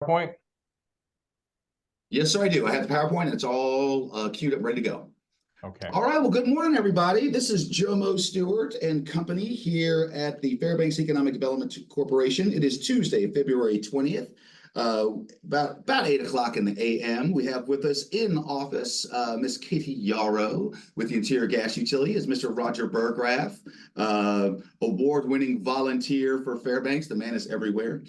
PowerPoint? Yes, sir, I do. I have the PowerPoint. It's all queued up, ready to go. Okay. All right. Well, good morning, everybody. This is Jomo Stewart and company here at the Fairbanks Economic Development Corporation. It is Tuesday, February 20th. About 8 o'clock in the a.m. We have with us in office Miss Katie Yarrow with the Interior Gas Utility, is Mr. Roger Burgraff, award-winning volunteer for Fairbanks. The man is everywhere.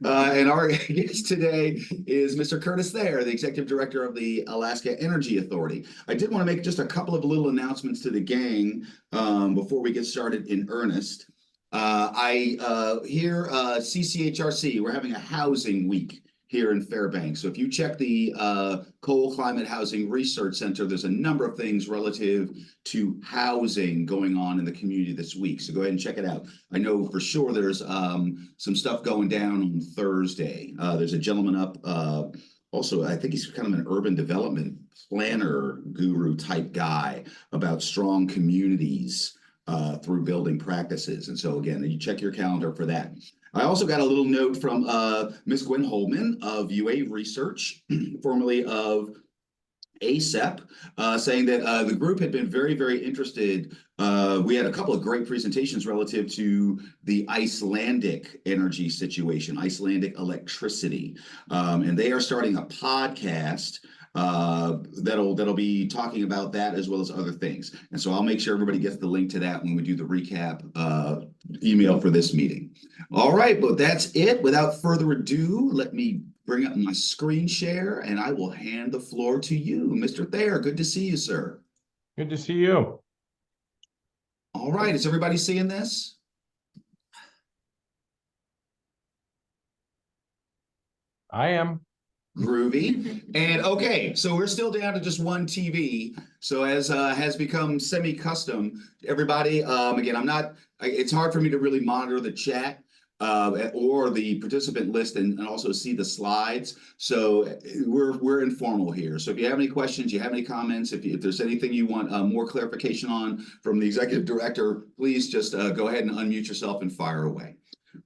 And our guest today is Mr. Curtis Thayer, the Executive Director of the Alaska Energy Authority. I did want to make just a couple of little announcements to the gang before we get started in earnest. Here, CCHRC, we're having a housing week here in Fairbanks. So if you check the Coal Climate Housing Research Center, there's a number of things relative to housing going on in the community this week. So go ahead and check it out. I know for sure there's some stuff going down on Thursday. There's a gentleman up, also, I think he's kind of an urban development planner guru type guy about strong communities through building practices. And so again, you check your calendar for that. I also got a little note from Ms. Gwen Holman of UA Research, formerly of ASEP, saying that the group had been very, very interested. We had a couple of great presentations relative to the Icelandic energy situation, Icelandic electricity. And they are starting a podcast that'll be talking about that as well as other things. And so I'll make sure everybody gets the link to that when we do the recap email for this meeting. All right, but that's it. Without further ado, let me bring up my screen share and I will hand the floor to you, Mr. Thayer. Good to see you, sir. Good to see you. All right, is everybody seeing this? I am. Groovy. And okay, so we're still down to just one TV. So as has become semi-custom, everybody, again, it's hard for me to really monitor the chat or the participant list and also see the slides. So we're informal here. So if you have any questions, you have any comments, if there's anything you want more clarification on from the executive director, please just go ahead and unmute yourself and fire away.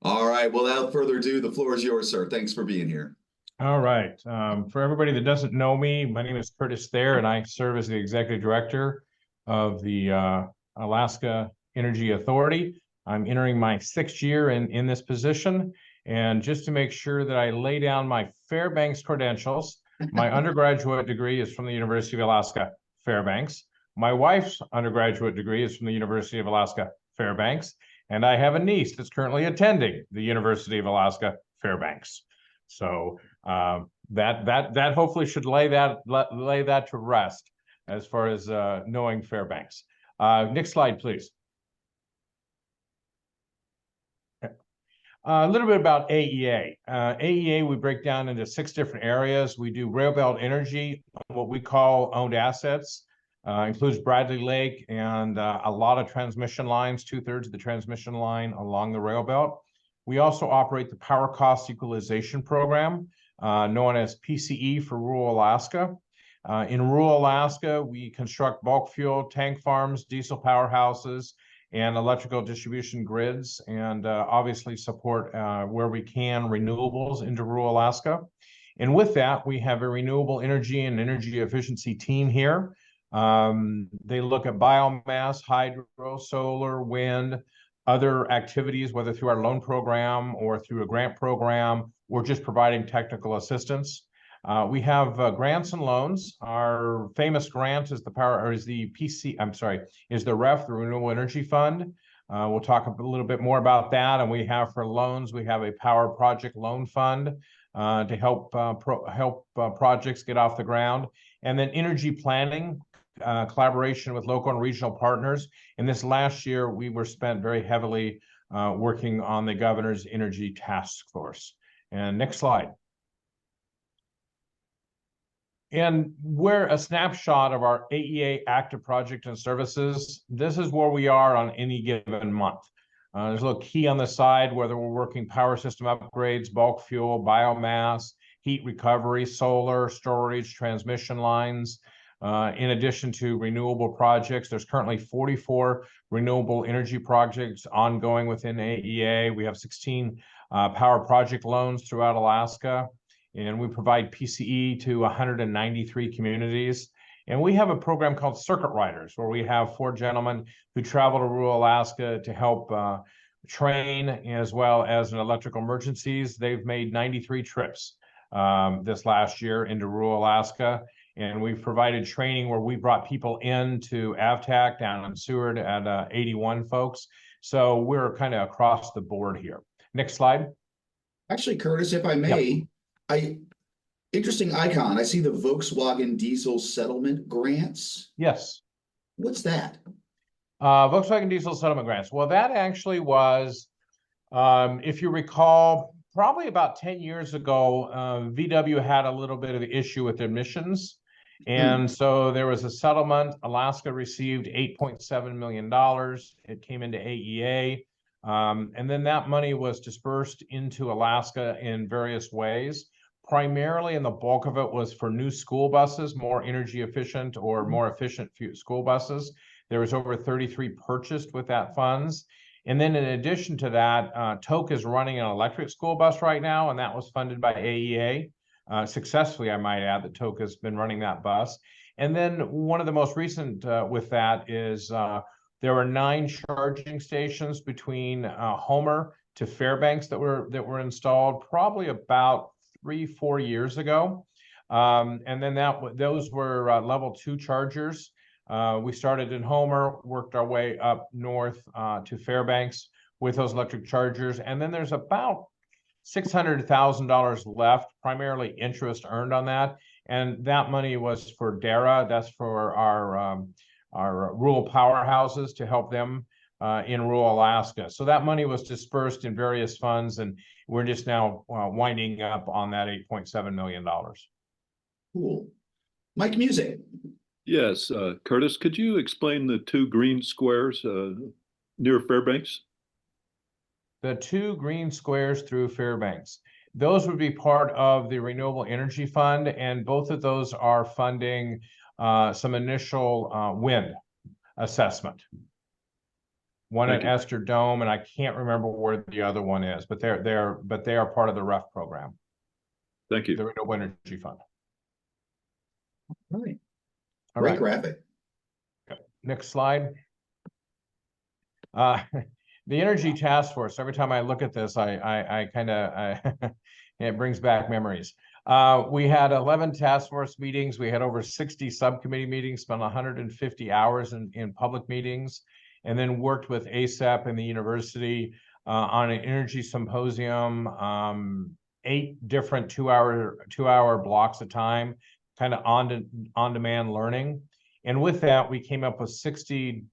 All right, well, without further ado, the floor is yours, sir. Thanks for being here. All right. For everybody that doesn't know me, my name is Curtis Thayer, and I serve as the Executive Director of the Alaska Energy Authority. I'm entering my 6th year in this position. And just to make sure that I lay down my Fairbanks credentials, my undergraduate degree is from the University of Alaska, Fairbanks. My wife's undergraduate degree is from the University of Alaska, Fairbanks. And I have a niece that's currently attending the University of Alaska, Fairbanks. So that hopefully should lay that to rest as far as knowing Fairbanks. Next slide, please. A little bit about AEA. AEA we break down into 6 different areas. We do railbelt energy, what we call owned assets. Includes Bradley Lake and a lot of transmission lines, 2/3 of the transmission line along the railbelt. We also operate the Power Cost Equalization Program, known as PCE for rural Alaska. In rural Alaska, we construct bulk fuel tank farms, diesel powerhouses, and electrical distribution grids, and obviously support, where we can, renewables into rural Alaska. And with that, we have a renewable energy and energy efficiency team here. They look at biomass, hydro, solar, wind, other activities, whether through our loan program or through a grant program, or just providing technical assistance. We have grants and loans. Our famous grant is the REF, the Renewable Energy Fund. We'll talk a little bit more about that. And we have for loans, we have a Power Project Loan Fund to help projects get off the ground. And then energy planning, collaboration with local and regional partners. And this last year, we were spent very heavily working on the governor's energy task force. And next slide. And we're a snapshot of our AEA active project and services. This is where we are on any given month. There's a little key on the side, whether we're working power system upgrades, bulk fuel, biomass, heat recovery, solar, storage, transmission lines. In addition to renewable projects, there's currently 44 renewable energy projects ongoing within AEA. We have 16 power project loans throughout Alaska. and we provide PCE to 193 communities. And we have a program called Circuit Riders, where we have 4 gentlemen who travel to rural Alaska to help train, as well as in electrical emergencies. They've made 93 trips this last year into rural Alaska. And we've provided training where we brought people into AVTAC down in Seward at 81 folks. So we're kind of across the board here. Next slide. Actually, Curtis, if I may, interesting icon. I see the Volkswagen diesel settlement grants. Yes. What's that? Volkswagen diesel settlement grants. Well, that actually was, if you recall, probably about 10 years ago, VW had a little bit of the issue with emissions. And so there was a settlement. Alaska received $8.7 million. It came into AEA. And then that money was dispersed into Alaska in various ways. Primarily, and the bulk of it was for new school buses, more energy efficient or more efficient school buses. There was over 33 purchased with that funds. And then in addition to that, Tok is running an electric school bus right now, and that was funded by AEA. Successfully, I might add, that Tok has been running that bus. And then one of the most recent with that is there were 9 charging stations between Homer to Fairbanks that were installed probably about 3-4 years ago. And then those were level 2 chargers. We started in Homer, worked our way up north to Fairbanks with those electric chargers. And then there's about $600,000 left, primarily interest earned on that. And that money was for DARA. That's for our rural powerhouses to help them in rural Alaska. So that money was dispersed in various funds, and we're just now winding up on that $8.7 million. Cool. Mike Music. Yes, Curtis, could you explain the 2 green squares near Fairbanks? The 2 green squares through Fairbanks. Those would be part of the Renewable Energy Fund, and both of those are funding some initial wind assessment. One at Esther Dome, and I can't remember where the other one is, but they are part of the REF program. Thank you. The Renewable Energy Fund. All right. All Great right. graphic. Next slide. The Energy Task Force, every time I look at this, I kind of, it brings back memories. We had 11 task force meetings. We had over 60 subcommittee meetings, spent 150 hours in public meetings, and then worked with ASAP and the university on an energy symposium, 8 different two-hour blocks of time, kind of on-demand learning. And with that, we came up with 60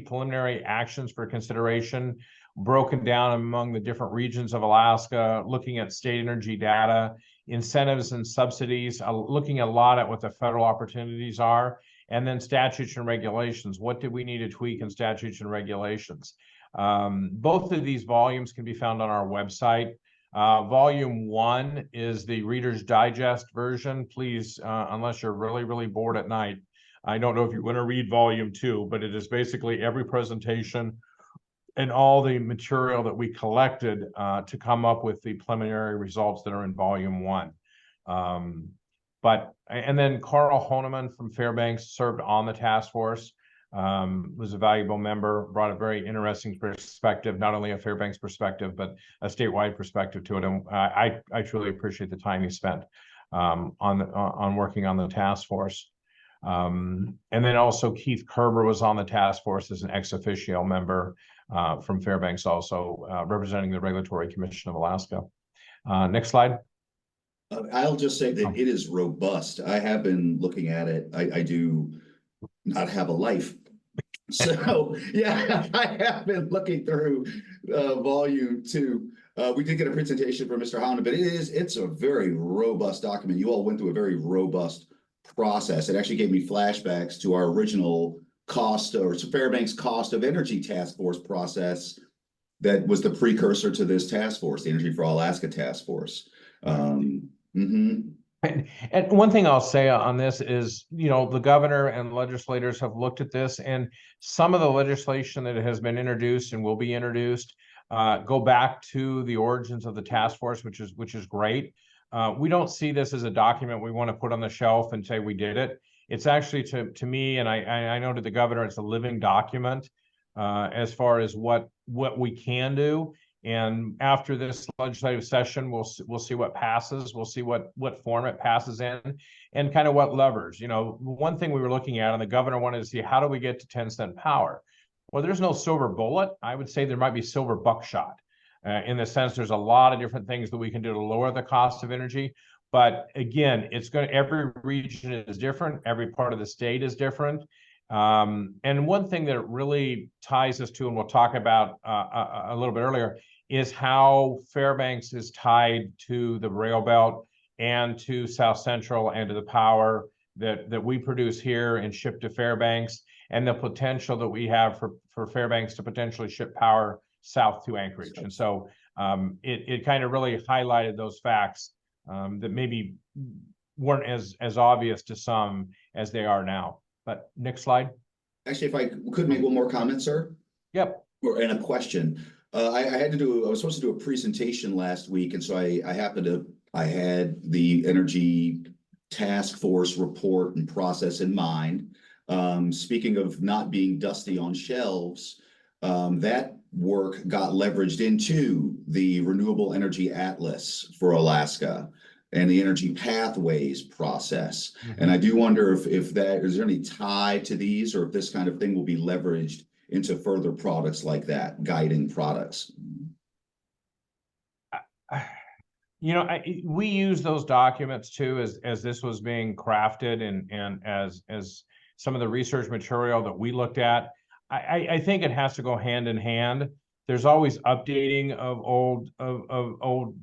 preliminary actions for consideration, broken down among the different regions of Alaska, looking at state energy data, incentives and subsidies, looking a lot at what the federal opportunities are, and then statutes and regulations. What do we need to tweak in statutes and regulations? Both of these volumes can be found on our website. Volume 1 is the Reader's Digest version. Please, unless you're really, really bored at night, I don't know if you want to read volume 2, but it is basically every presentation and all the material that we collected to come up with the preliminary results that are in volume 1. And then Carl Honeman from Fairbanks served on the task force, was a valuable member, brought a very interesting perspective, not only a Fairbanks perspective, but a statewide perspective to it. And I truly appreciate the time he spent on working on the task force. And then also Keith Kerber was on the task force as an ex officio member from Fairbanks, also representing the Regulatory Commission of Alaska. Next slide. I'll just say that it is robust. I have been looking at it. I do not have a life. So yeah, I have been looking through volume 2. We did get a presentation from Mr. Holland, but it's a very robust document. You all went through a very robust process. It actually gave me flashbacks to our original Fairbanks cost of energy task force process that was the precursor to this task force, the Energy for Alaska task force. And one thing I'll say on this is, the governor and legislators have looked at this, and some of the legislation that has been introduced and will be introduced go back to the origins of the task force, which is great. We don't see this as a document we want to put on the shelf and say we did it. It's actually to me, and I know to the governor, it's a living document as far as what we can do. And after this legislative session, we'll see what passes. We'll see what form it passes in, and kind of what levers. You know, one thing we were looking at, and the governor wanted to see, how do we get to 10-cent power? Well, there's no silver bullet. I would say there might be silver buckshot, in the sense there's a lot of different things that we can do to lower the cost of energy. But again, every region is different. Every part of the state is different. And one thing that really ties us to, and we'll talk about a little bit earlier, is how Fairbanks is tied to the rail belt and to South Central and to the power that we produce here and ship to Fairbanks, and the potential that we have for Fairbanks to potentially ship power south to Anchorage. And so it kind of really highlighted those facts that maybe weren't as obvious to some as they are now. But next slide. Actually, if I could make one more comment, sir. Yep. And a question. I was supposed to do a presentation last week, and so I had the Energy Task Force report and process in mind. Speaking of not being dusty on shelves, that work got leveraged into the Renewable Energy Atlas for Alaska and the Energy Pathways process. Mm-hmm. And I do wonder if is there any tie to these, or if this kind of thing will be leveraged into further products like that, guiding products. You know, we use those documents too as this was being crafted, and as some of the research material that we looked at. I think it has to go hand in hand. There's always updating of old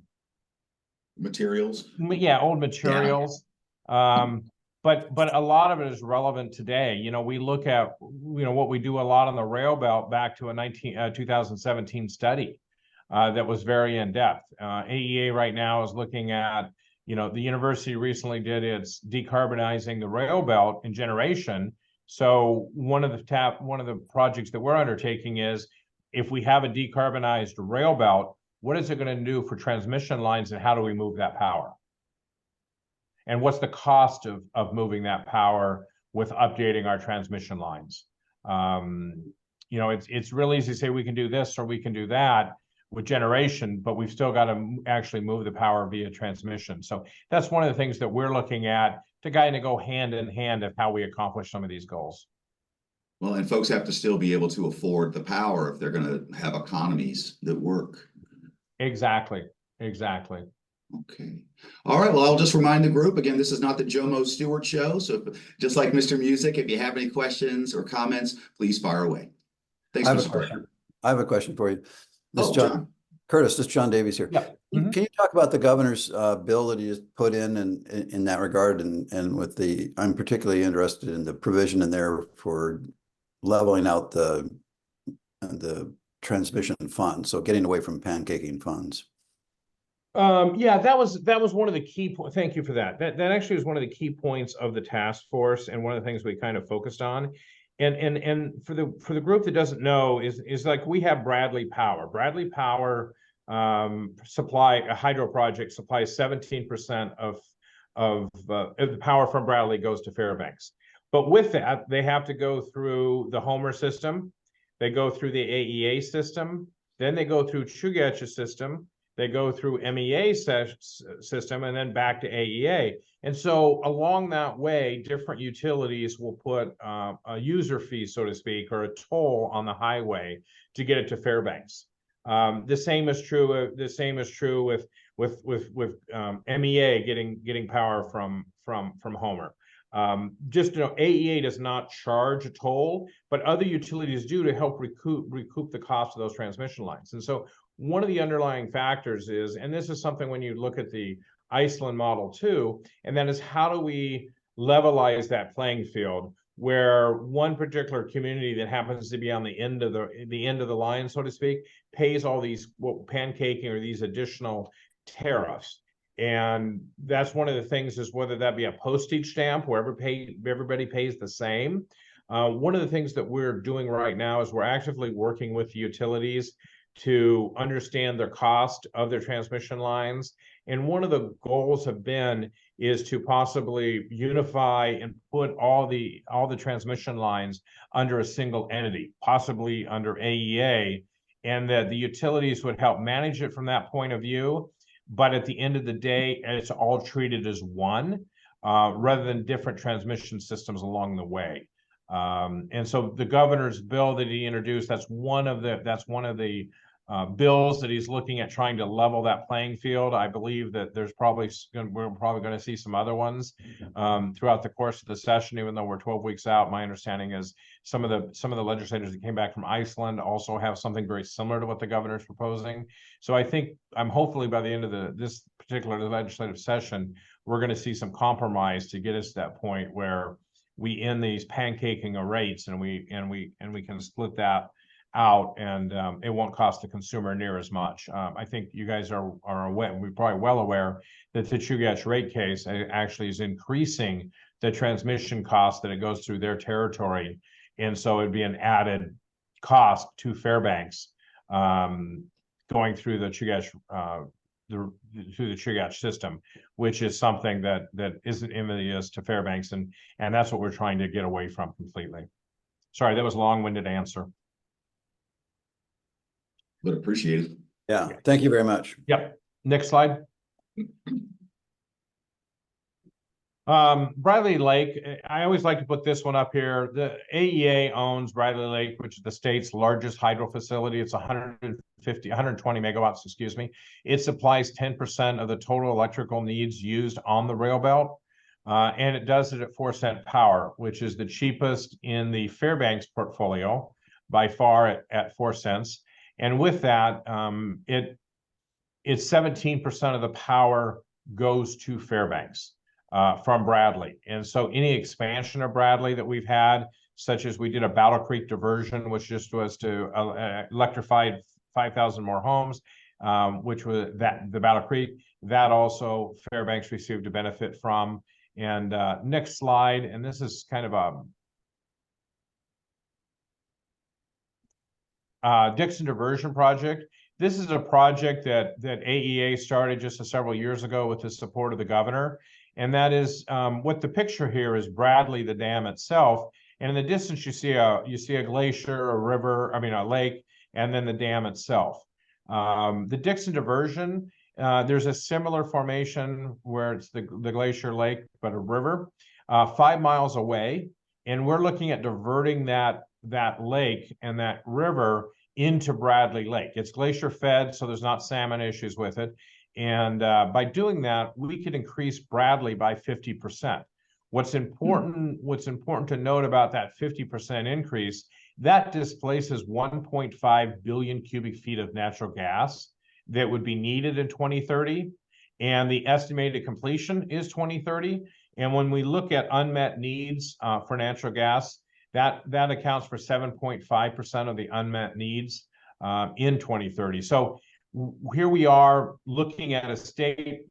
materials. Yeah, old materials. Yeah. But a lot of it is relevant today. You know, we look at, you know, what we do a lot on the rail belt back to a 2017 study that was very in depth. AEA right now is looking at, you know, the university recently did its decarbonizing the rail belt in generation. So one of the projects that we're undertaking is, if we have a decarbonized rail belt, what is it going to do for transmission lines, and how do we move that power? And what's the cost of moving that power with updating our transmission lines? You know, it's really easy to say we can do this or we can do that with generation, but we've still got to actually move the power via transmission. So that's one of the things that we're looking at to kind of go hand in hand of how we accomplish some of these goals. Well, and folks have to still be able to afford the power if they're going to have economies that work. Exactly. Okay. All right. Well, I'll just remind the group again, this is not the Jomo Stewart show. So just like Mr. Music, if you have any questions or comments, please fire away. Thanks, Mr. President. I have a question for you. John. Curtis, this is John Davies here. Yeah. Mm-hmm. Can you talk about the governor's bill that he just put in that regard, and with I'm particularly interested in the provision in there for leveling out the transmission fund, so getting away from pancaking funds. Yeah, that was one of the key points. Thank you for that. That actually was one of the key points of the task force, and one of the things we kind of focused on. And for the group that doesn't know, is like, we have Bradley Power. Bradley Power supply a hydro project supplies 17% of the power from Bradley goes to Fairbanks. But with that, they have to go through the Homer system, they go through the AEA system, then they go through Chugach system, they go through MEA system, and then back to AEA. And so along that way, different utilities will put a user fee, so to speak, or a toll on the highway to get it to Fairbanks. The same is true. The same is true with MEA getting power from Homer. Just, you know, AEA does not charge a toll, but other utilities do to help recoup the cost of those transmission lines. And so one of the underlying factors is, and this is something when you look at the Iceland model too, and that is, how do we levelize that playing field where one particular community that happens to be on the end of the line, so to speak, pays all these pancaking or these additional tariffs. And that's one of the things, is whether that be a postage stamp where everybody pays the same. One of the things that we're doing right now is we're actively working with the utilities to understand their cost of their transmission lines And one of the goals have been is to possibly unify and put all the transmission lines under a single entity, possibly under AEA, and that the utilities would help manage it from that point of view. But at the end of the day, it's all treated as one, rather than different transmission systems along the way. And so the governor's bill that he introduced, that's one of the bills that he's looking at, trying to level that playing field. I believe that we're probably going to see some other ones throughout the course of the session, even though we're 12 weeks out. My understanding is some of the legislators that came back from Iceland also have something very similar to what the governor's proposing. So I think hopefully by the end of this particular legislative session, we're going to see some compromise to get us to that point where we end these pancaking of rates and we can split that out, and it won't cost the consumer near as much. I think you guys are aware, we're probably well aware that the Chugach rate case actually is increasing the transmission cost that it goes through their territory, and so it'd be an added cost to Fairbanks going through the Chugach through the Chugach system, which is something that isn't envious to Fairbanks, and that's what we're trying to get away from completely. Sorry, that was a long-winded answer. But appreciate it. Yeah, thank you very much. Yep. Next slide. Bradley Lake, I always like to put this one up here. The AEA owns Bradley Lake, which is the state's largest hydro facility. It's 120 megawatts, excuse me. It supplies 10% of the total electrical needs used on the rail belt. And it does it at 4-cent power, which is the cheapest in the Fairbanks portfolio by far at 4 cents. And with that, it's 17% of the power goes to Fairbanks from Bradley. And so any expansion of Bradley that we've had, such as we did a Battle Creek diversion, which just was to electrify 5,000 more homes, which was the Battle Creek, that also Fairbanks received a benefit from. And next slide, and this is kind of a Dixon Diversion Project. This is a project that AEA started just several years ago with the support of the governor. And that is what the picture here is Bradley, the dam itself. And in the distance, you see a glacier, a river, a lake, and then the dam itself. The Dixon Diversion, there's a similar formation where it's the glacier lake, but a river 5 miles away. And we're looking at diverting that lake and that river into Bradley Lake. It's glacier fed, so there's not salmon issues with it. And by doing that, we could increase Bradley by 50%. What's important to note about that 50% increase, that displaces 1.5 billion cubic feet of natural gas that would be needed in 2030. And the estimated completion is 2030. And when we look at unmet needs for natural gas, that accounts for 7.5% of the unmet needs in 2030. So here we are looking at a state,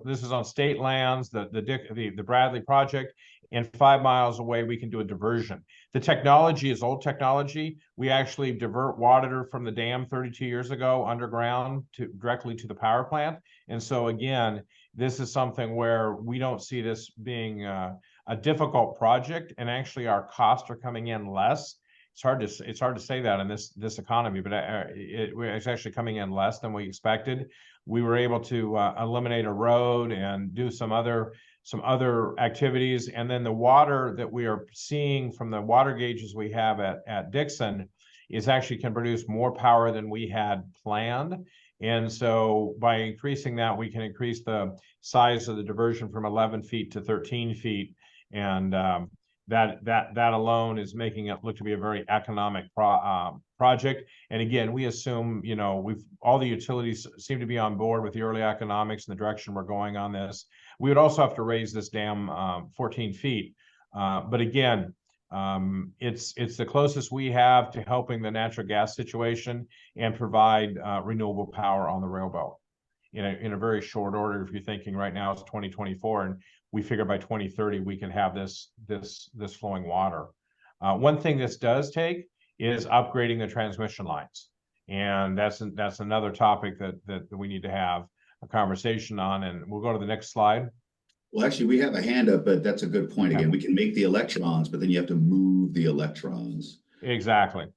this is on state lands, the Bradley project, and 5 miles away, we can do a diversion. The technology is old technology. We actually divert water from the dam 32 years ago underground directly to the power plant. And so again, this is something where we don't see this being a difficult project, and actually our costs are coming in less. It's hard to say that in this economy, but it's actually coming in less than we expected. We were able to eliminate a road and do some other activities, and then the water that we are seeing from the water gauges we have at Dixon is actually can produce more power than we had planned. And so by increasing that, we can increase the size of the diversion from 11 feet to 13 feet. And that alone is making it look to be a very economic project. And again, we assume, all the utilities seem to be on board with the early economics and the direction we're going on this. We would also have to raise this dam 14 feet. But again, it's the closest we have to helping the natural gas situation and provide renewable power on the rail belt in a very short order. If you're thinking right now it's 2024, and we figure by 2030 we can have this flowing water. One thing this does take is upgrading the transmission lines, and that's another topic that we need to have. a conversation on, and we'll go to the next slide. Well, actually, we have a hand up, but that's a good point. Okay. Again, we can make the electrons, but then you have to move the electrons. Exactly.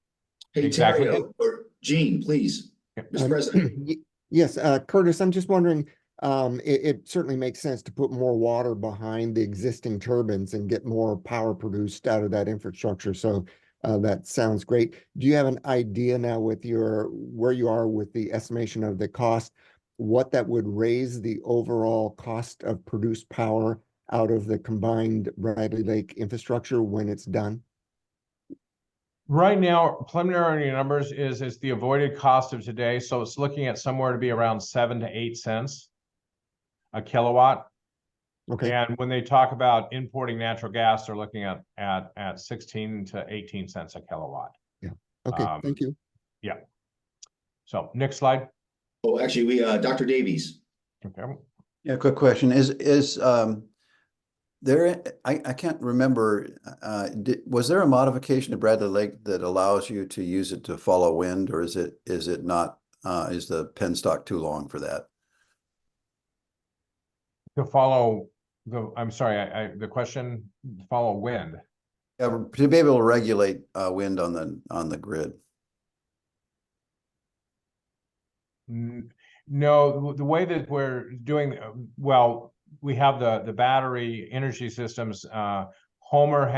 Hey, Exactly. Terry, or Gene, please, Mr. President. Yes, Curtis, I'm just wondering, it certainly makes sense to put more water behind the existing turbines and get more power produced out of that infrastructure. So that sounds great. Do you have an idea now with where you are with the estimation of the cost, what that would raise the overall cost of produced power out of the combined Bradley Lake infrastructure when it's done? Right now, preliminary numbers is the avoided cost of today. So it's looking at somewhere to be around 7 to 8 cents a kilowatt. Okay, And when they talk about importing natural gas, they're looking at 16 to 18 cents a kilowatt. okay, thank you. Yeah. So next slide. Oh, actually, Dr. Davies. Okay. Yeah, quick question. Is there, I can't remember, was there a modification to Bradley Lake that allows you to use it to follow wind, or is it not, is the penstock too long for that? To follow I'm sorry, the question, follow wind. Yeah, to be able to regulate wind on the grid. No, the way that we're doing, well, we have the battery energy systems. Homer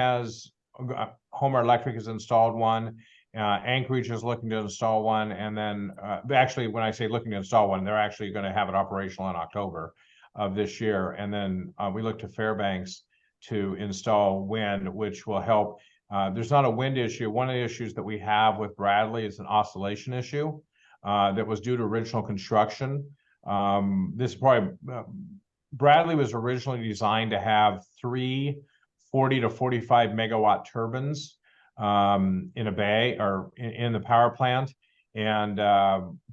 Electric has installed one. Anchorage is looking to install one, and then actually, when I say looking to install one, they're actually going to have it operational in October of this year. And then we look to Fairbanks to install wind, which will help. There's not a wind issue. One of the issues that we have with Bradley is an oscillation issue that was due to original construction. This is probably Bradley was originally designed to have 3 40 to 45 megawatt turbines in a bay or in the power plant. And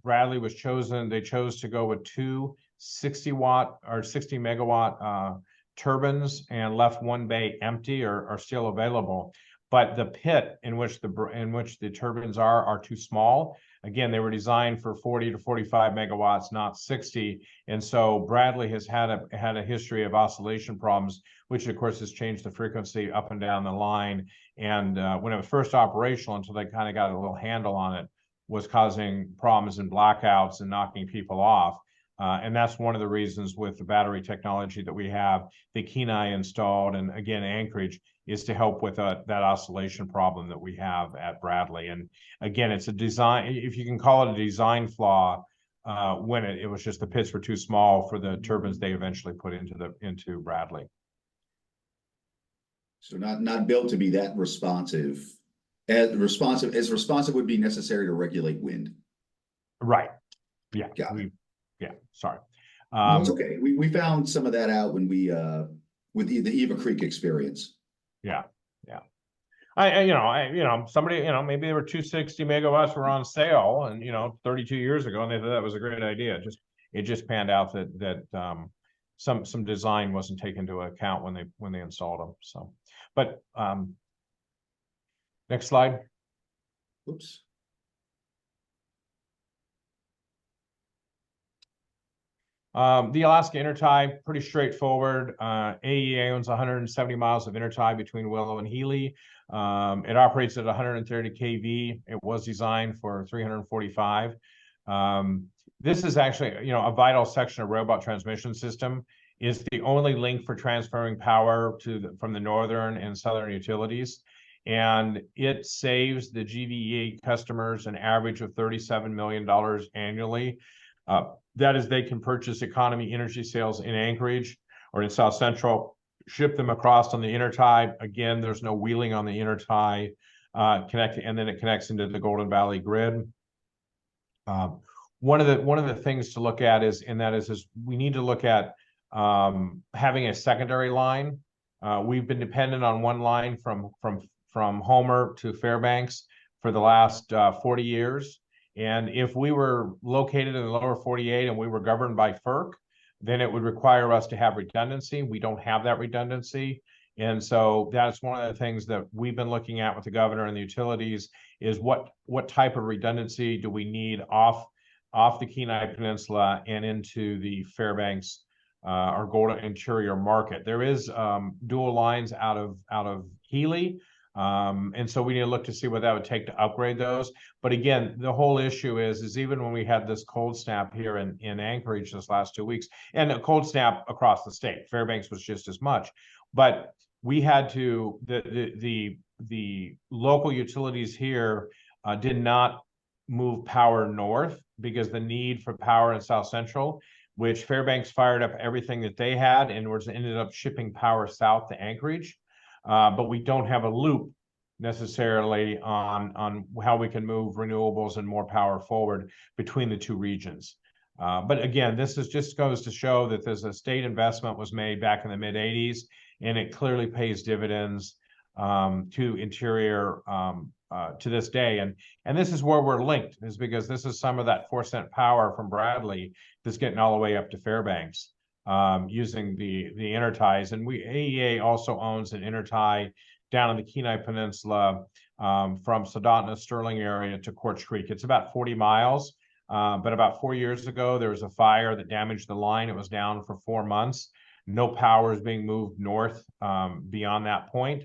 Bradley was chosen, they chose to go with 2 60-watt or 60 megawatt turbines and left one bay empty or still available. But the pit in which the turbines are too small. Again, they were designed for 40 to 45 megawatts, not 60. And so Bradley has had a history of oscillation problems, which of course has changed the frequency up and down the line. And when it was first operational, until they kind of got a little handle on it, was causing problems and blackouts and knocking people off. And that's one of the reasons with the battery technology that we have, the Kenai installed, and again, Anchorage, is to help with that oscillation problem that we have at Bradley. And again, it's a design, if you can call it a design flaw, when it was just the pits were too small for the turbines they eventually put into Bradley. So not built to be that responsive. As responsive would be necessary to regulate wind. Right. Yeah. Got it. Yeah. Sorry. No, it's okay. We found some of that out when we with the Eva Creek experience. Yeah. Yeah. Somebody, maybe there were 260 megawatts were on sale, and 32 years ago, and they thought that was a great idea. It just panned out that some design wasn't taken into account when they installed them. So, but next slide. Oops. The Alaska intertie, pretty straightforward. AEA owns 170 miles of intertie between Willow and Healy. It operates at 130 kV. It was designed for 345. This is actually, a vital section of robot transmission system. Is the only link for transferring power from the northern and southern utilities. And it saves the GVE customers an average of $37 million annually. That is, they can purchase economy energy sales in Anchorage or in South Central, ship them across on the intertie. Again, there's no wheeling on the intertie, and then it connects into the Golden Valley grid. One of the things to look at is we need to look at having a secondary line. We've been dependent on one line from Homer to Fairbanks for the last 40 years. And if we were located in the lower 48 and we were governed by FERC, then it would require us to have redundancy. We don't have that redundancy. And so that's one of the things that we've been looking at with the governor and the utilities is what type of redundancy do we need off off the Kenai Peninsula and into the Fairbanks or Golden Interior market. There is dual lines out of Healy. And so we need to look to see what that would take to upgrade those. But again, the whole issue is even when we had this cold snap here in Anchorage this last 2 weeks, and a cold snap across the state, Fairbanks was just as much, but we had to, the local utilities here did not move power north because the need for power in South Central, which Fairbanks fired up everything that they had and ended up shipping power south to Anchorage. But we don't have a loop necessarily on how we can move renewables and more power forward between the two regions. But again, this just goes to show that there's a state investment was made back in the mid 80s, and it clearly pays dividends to Interior to this day. And this is where we're linked, is because this is some of that 4-cent power from Bradley that's getting all the way up to Fairbanks using the interties. And AEA also owns an intertie down in the Kenai Peninsula from Soldotna, Sterling area to Quartz Creek. It's about 40 miles. But about 4 years ago, there was a fire that damaged the line. It was down for 4 months. No power is being moved north beyond that point.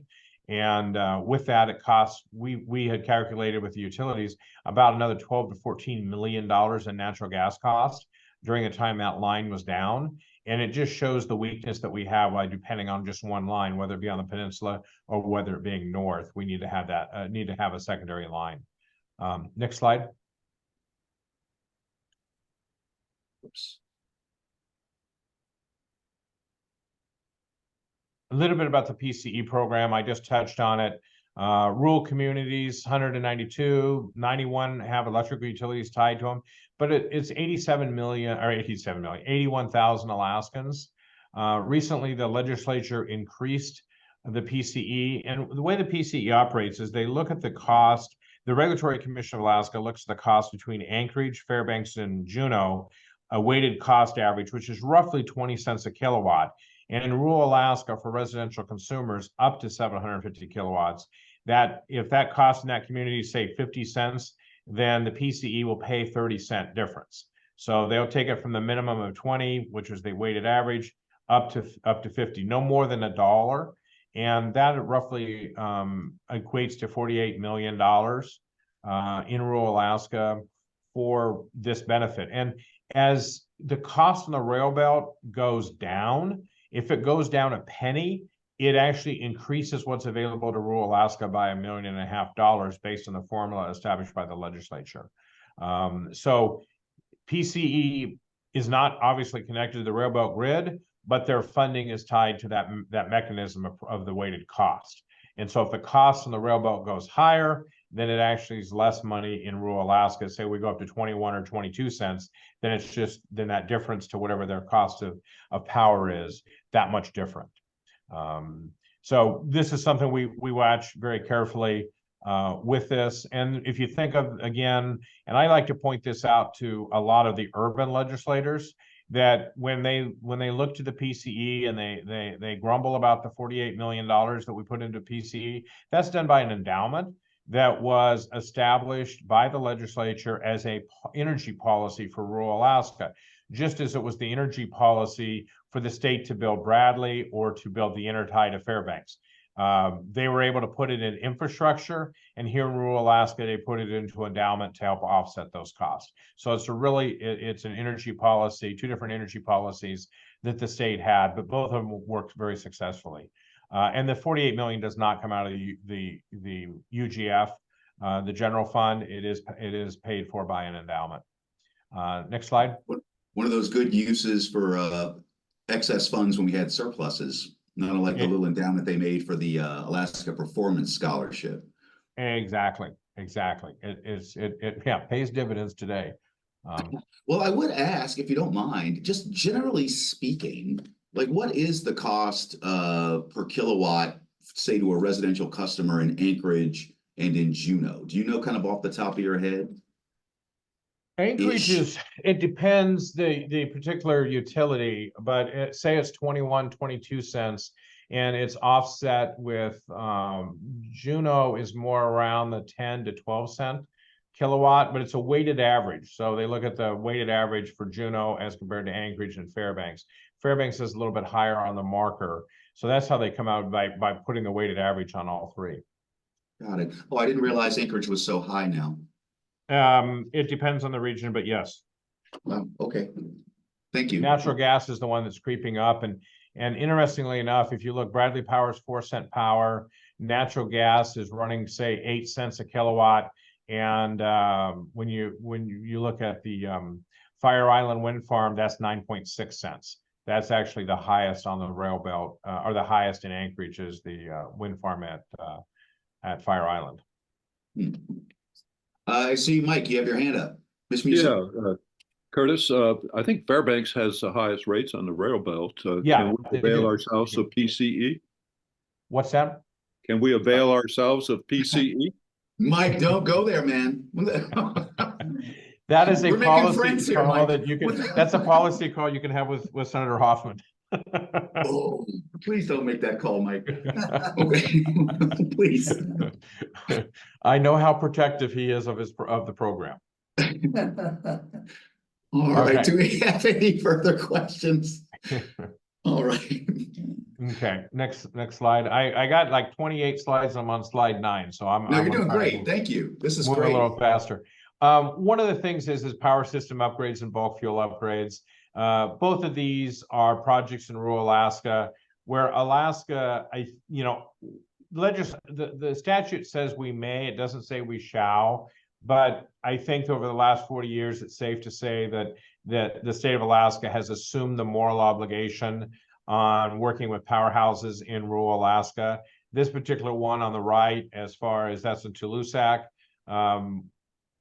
And with that, it costs, we had calculated with the utilities about another $12 to $14 million in natural gas cost during the time that line was down. And it just shows the weakness that we have by depending on just one line, whether it be on the peninsula or whether it being north. We need to have that, need to have a secondary line. Next slide. Oops. A little bit about the PCE program. I just touched on it. Rural communities, 192, 91 have electrical utilities tied to them, but it's 81,000 Alaskans. Recently, the legislature increased the PCE, and the way the PCE operates is they look at the cost. The Regulatory Commission of Alaska looks at the cost between Anchorage, Fairbanks, and Juneau, a weighted cost average, which is roughly 20 cents a kilowatt. And in rural Alaska, for residential consumers up to 750 kilowatts, that if that cost in that community, say 50 cents, then the PCE will pay 30-cent difference. So they'll take it from the minimum of 20, which is the weighted average, up to 50, no more than $1. And that roughly equates to $48 million in rural Alaska for this benefit. And as the cost on the rail belt goes down, if it goes down a penny, it actually increases what's available to rural Alaska by $1.5 million based on the formula established by the legislature. So PCE is not obviously connected to the railbelt grid, but their funding is tied to that mechanism of the weighted cost. And so if the cost on the railbelt goes higher, then it actually is less money in rural Alaska. Say we go up to 21 or 22 cents, then it's just, then that difference to whatever their cost of power is, that much different. So this is something we watch very carefully with this. And if you think of, again, and I like to point this out to a lot of the urban legislators, that when they look to the PCE and they grumble about the $48 million that we put into PCE, that's done by an endowment that was established by the legislature as a energy policy for rural Alaska, just as it was the energy policy for the state to build Bradley or to build the intertie to Fairbanks. They were able to put it in infrastructure, and here in rural Alaska, they put it into endowment to help offset those costs. So it's it's an energy policy, two different energy policies that the state had, but both of them worked very successfully. And the $48 million does not come out of the UGF, the general fund. It is paid for by an endowment. Next slide. One of those good uses for excess funds when we had surpluses, not unlike the little endowment they made for the Alaska Performance Scholarship. Exactly. It pays dividends today. Well, I would ask, if you don't mind, just generally speaking, like what is the cost per kilowatt, say to a residential customer in Anchorage and in Juneau? Do you know kind of off the top of your head? Anchorage is, it depends the particular utility, but say it's 21, 22 cents, and it's offset with Juneau is more around the 10 to 12 cent kilowatt, but it's a weighted average. So they look at the weighted average for Juneau as compared to Anchorage and Fairbanks. Fairbanks is a little bit higher on the marker. So that's how they come out by putting the weighted average on all three. Got it. Oh, I didn't realize Anchorage was so high now. It depends on the region, but yes. Wow, okay. Thank you. Natural gas is the one that's creeping up. And interestingly enough, if you look, Bradley Power's 4-cent power, natural gas is running, say, 8 cents a kilowatt. And when you look at the Fire Island wind farm, that's 9.6 cents. That's actually the highest on the rail belt, or the highest in Anchorage is the wind farm at Fire Island. I see, Mike, you have your hand up. Miss Music. Yeah, Curtis, I think Fairbanks has the highest rates on the rail belt. Yeah, Can we avail ourselves of PCE? What's that? Can we avail ourselves of PCE? Mike, don't go there, man. That is a We're making policy friends here, call Mike. that you can, that's a policy call you can have with Senator Hoffman. Oh, please don't make that call, Mike. Okay, please. I know how protective he is of the program. All right, Okay. do we have any further questions? All right. Okay, next slide. I got like 28 slides. I'm on slide 9, so I'm. No, I'm you're doing trying to great. Thank you. This is move great. a little faster. One of the things is power system upgrades and bulk fuel upgrades. Both of these are projects in rural Alaska, where Alaska, the statute says we may, it doesn't say we shall, but I think over the last 40 years, it's safe to say that the state of Alaska has assumed the moral obligation on working with powerhouses in rural Alaska. This particular one on the right, as far as that's in Tulusac,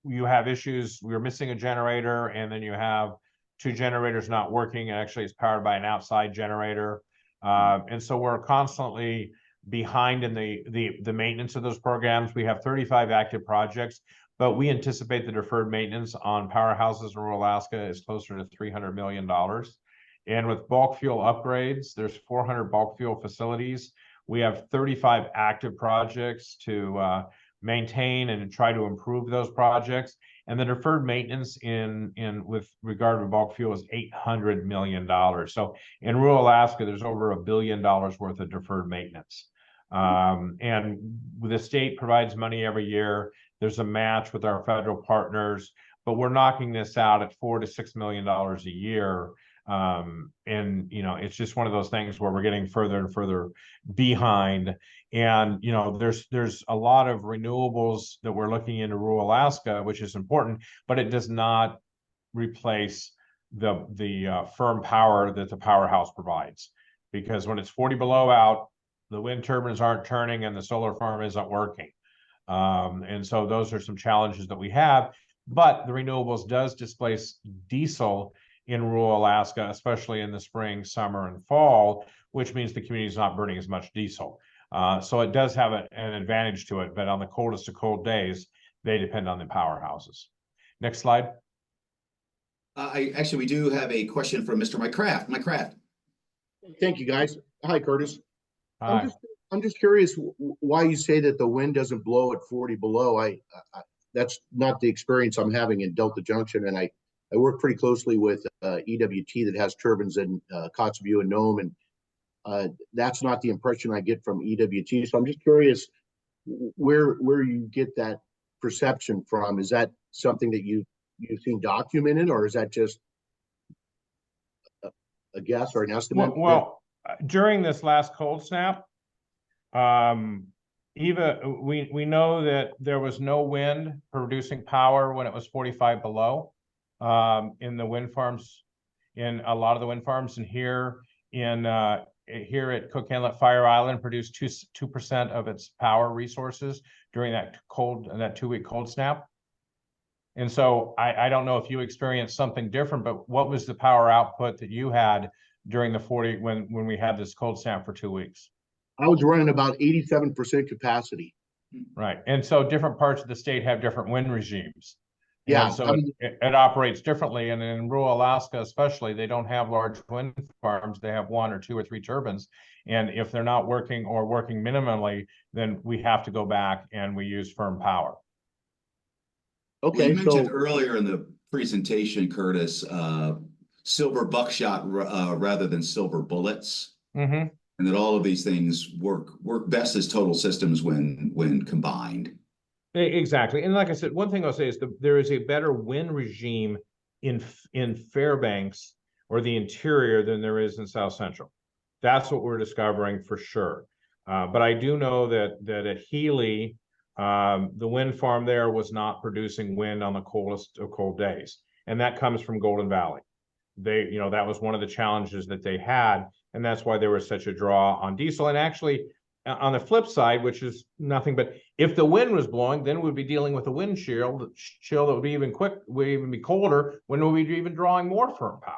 you have issues. We're missing a generator, and then you have 2 generators not working. Actually, it's powered by an outside generator. And so we're constantly behind in the maintenance of those programs. We have 35 active projects, but we anticipate the deferred maintenance on powerhouses in rural Alaska is closer to $300 million. And with bulk fuel upgrades, there's 400 bulk fuel facilities. We have 35 active projects to maintain and try to improve those projects. And the deferred maintenance with regard to bulk fuel is $800 million. So in rural Alaska, there's over $1 billion worth of deferred maintenance. And the state provides money every year. There's a match with our federal partners, but we're knocking this out at $4 to $6 million a year. And it's just one of those things where we're getting further and further behind. And there's a lot of renewables that we're looking into rural Alaska, which is important, but it does not replace the firm power that the powerhouse provides. Because when it's 40 below out, the wind turbines aren't turning and the solar farm isn't working. And so those are some challenges that we have. But the renewables does displace diesel in rural Alaska, especially in the spring, summer, and fall, which means the community is not burning as much diesel. So it does have an advantage to it, but on the coldest of cold days, they depend on the powerhouses. Next slide. We do have a question from Mr. Mike Kraft. Mike Kraft. Thank you, guys. Hi, Curtis. Hi. I'm just curious why you say that the wind doesn't blow at 40 below. That's not the experience I'm having in Delta Junction, and I work pretty closely with EWT that has turbines in Kotzebue and Nome, and that's not the impression I get from EWT. So I'm just curious where you get that perception from. Is that something that you've seen documented, or is that just a guess or an estimate? Well, during this last cold snap, we know that there was no wind producing power when it was 45 below in the wind farms, in a lot of the wind farms, and here at Cook Inlet, Fire Island produced 2% of its power resources during that 2-week cold snap. And so I don't know if you experienced something different, but what was the power output that you had during the 40 when we had this cold snap for 2 weeks? I was running about 87% capacity. Right. And so different parts of the state have different wind regimes. Yeah. And so it operates differently. And in rural Alaska, especially, they don't have large wind farms. They have 1 or 2 or 3 turbines. And if they're not working or working minimally, then we have to go back and we use firm power. Okay, You mentioned so, earlier in the presentation, Curtis, silver buckshot rather than silver bullets, Mm-hmm. and that all of these things work best as total systems when combined. Exactly. And like I said, one thing I'll say is there is a better wind regime in Fairbanks or the interior than there is in South Central. That's what we're discovering for sure. But I do know that at Healy, the wind farm there was not producing wind on the coldest of cold days. And that comes from Golden Valley. That was one of the challenges that they had. And that's why there was such a draw on diesel. And actually, on the flip side, which is nothing but if the wind was blowing, then we'd be dealing with a wind chill that would be would even be colder when we'd be even drawing more firm power.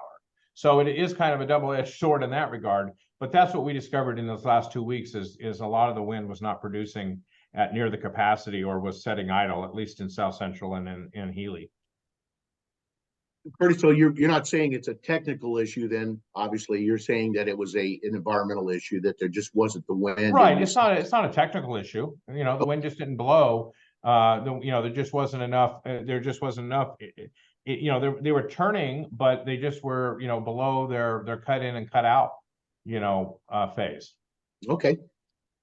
So it is kind of a double-edged sword in that regard. But that's what we discovered in those last 2 weeks is a lot of the wind was not producing at near the capacity or was setting idle, at least in South Central and in Healy. Curtis, so you're not saying it's a technical issue then, obviously, you're saying that it was an environmental issue, that there just wasn't the wind. Right. It's not a technical issue. The wind just didn't blow. There just wasn't enough. There just wasn't enough. They were turning, but they just were, below their cut in and cut out, phase. Okay,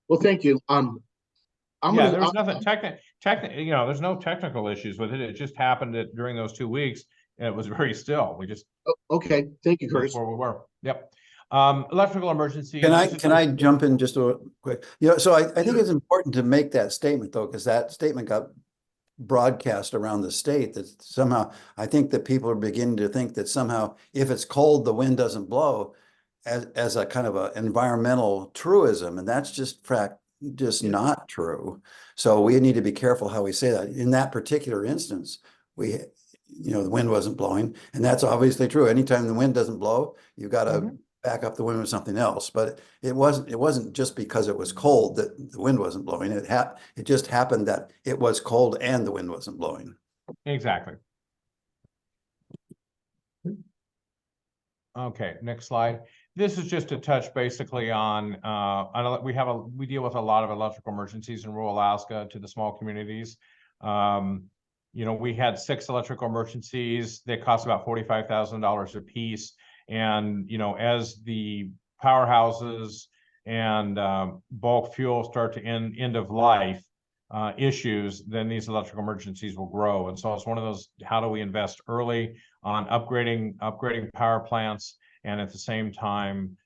well, thank you. Yeah, there was nothing there's no technical issues with it. It just happened that during those 2 weeks, it was very still. We just Okay, thank you, that's Curtis. where we were. Yep. Electrical emergency. Can I jump in just a quick? So I think it's important to make that statement though, because that statement got broadcast around the state that somehow I think that people are beginning to think that somehow if it's cold, the wind doesn't blow as a kind of an environmental truism. And that's just not true. So we need to be careful how we say that. In that particular instance, the wind wasn't blowing, and that's obviously true. Anytime the wind doesn't blow, you've got to back up the wind with something else. But it wasn't just because it was cold that the wind wasn't blowing. It just happened that it was cold and the wind wasn't blowing. Exactly. Okay, next slide. This is just to touch basically on, we deal with a lot of electrical emergencies in rural Alaska to the small communities. We had 6 electrical emergencies. They cost about $45,000 a piece. And, as the powerhouses and bulk fuel start to end of life issues, then these electrical emergencies will grow. And so it's one of those, how do we invest early on upgrading power plants, and at the same time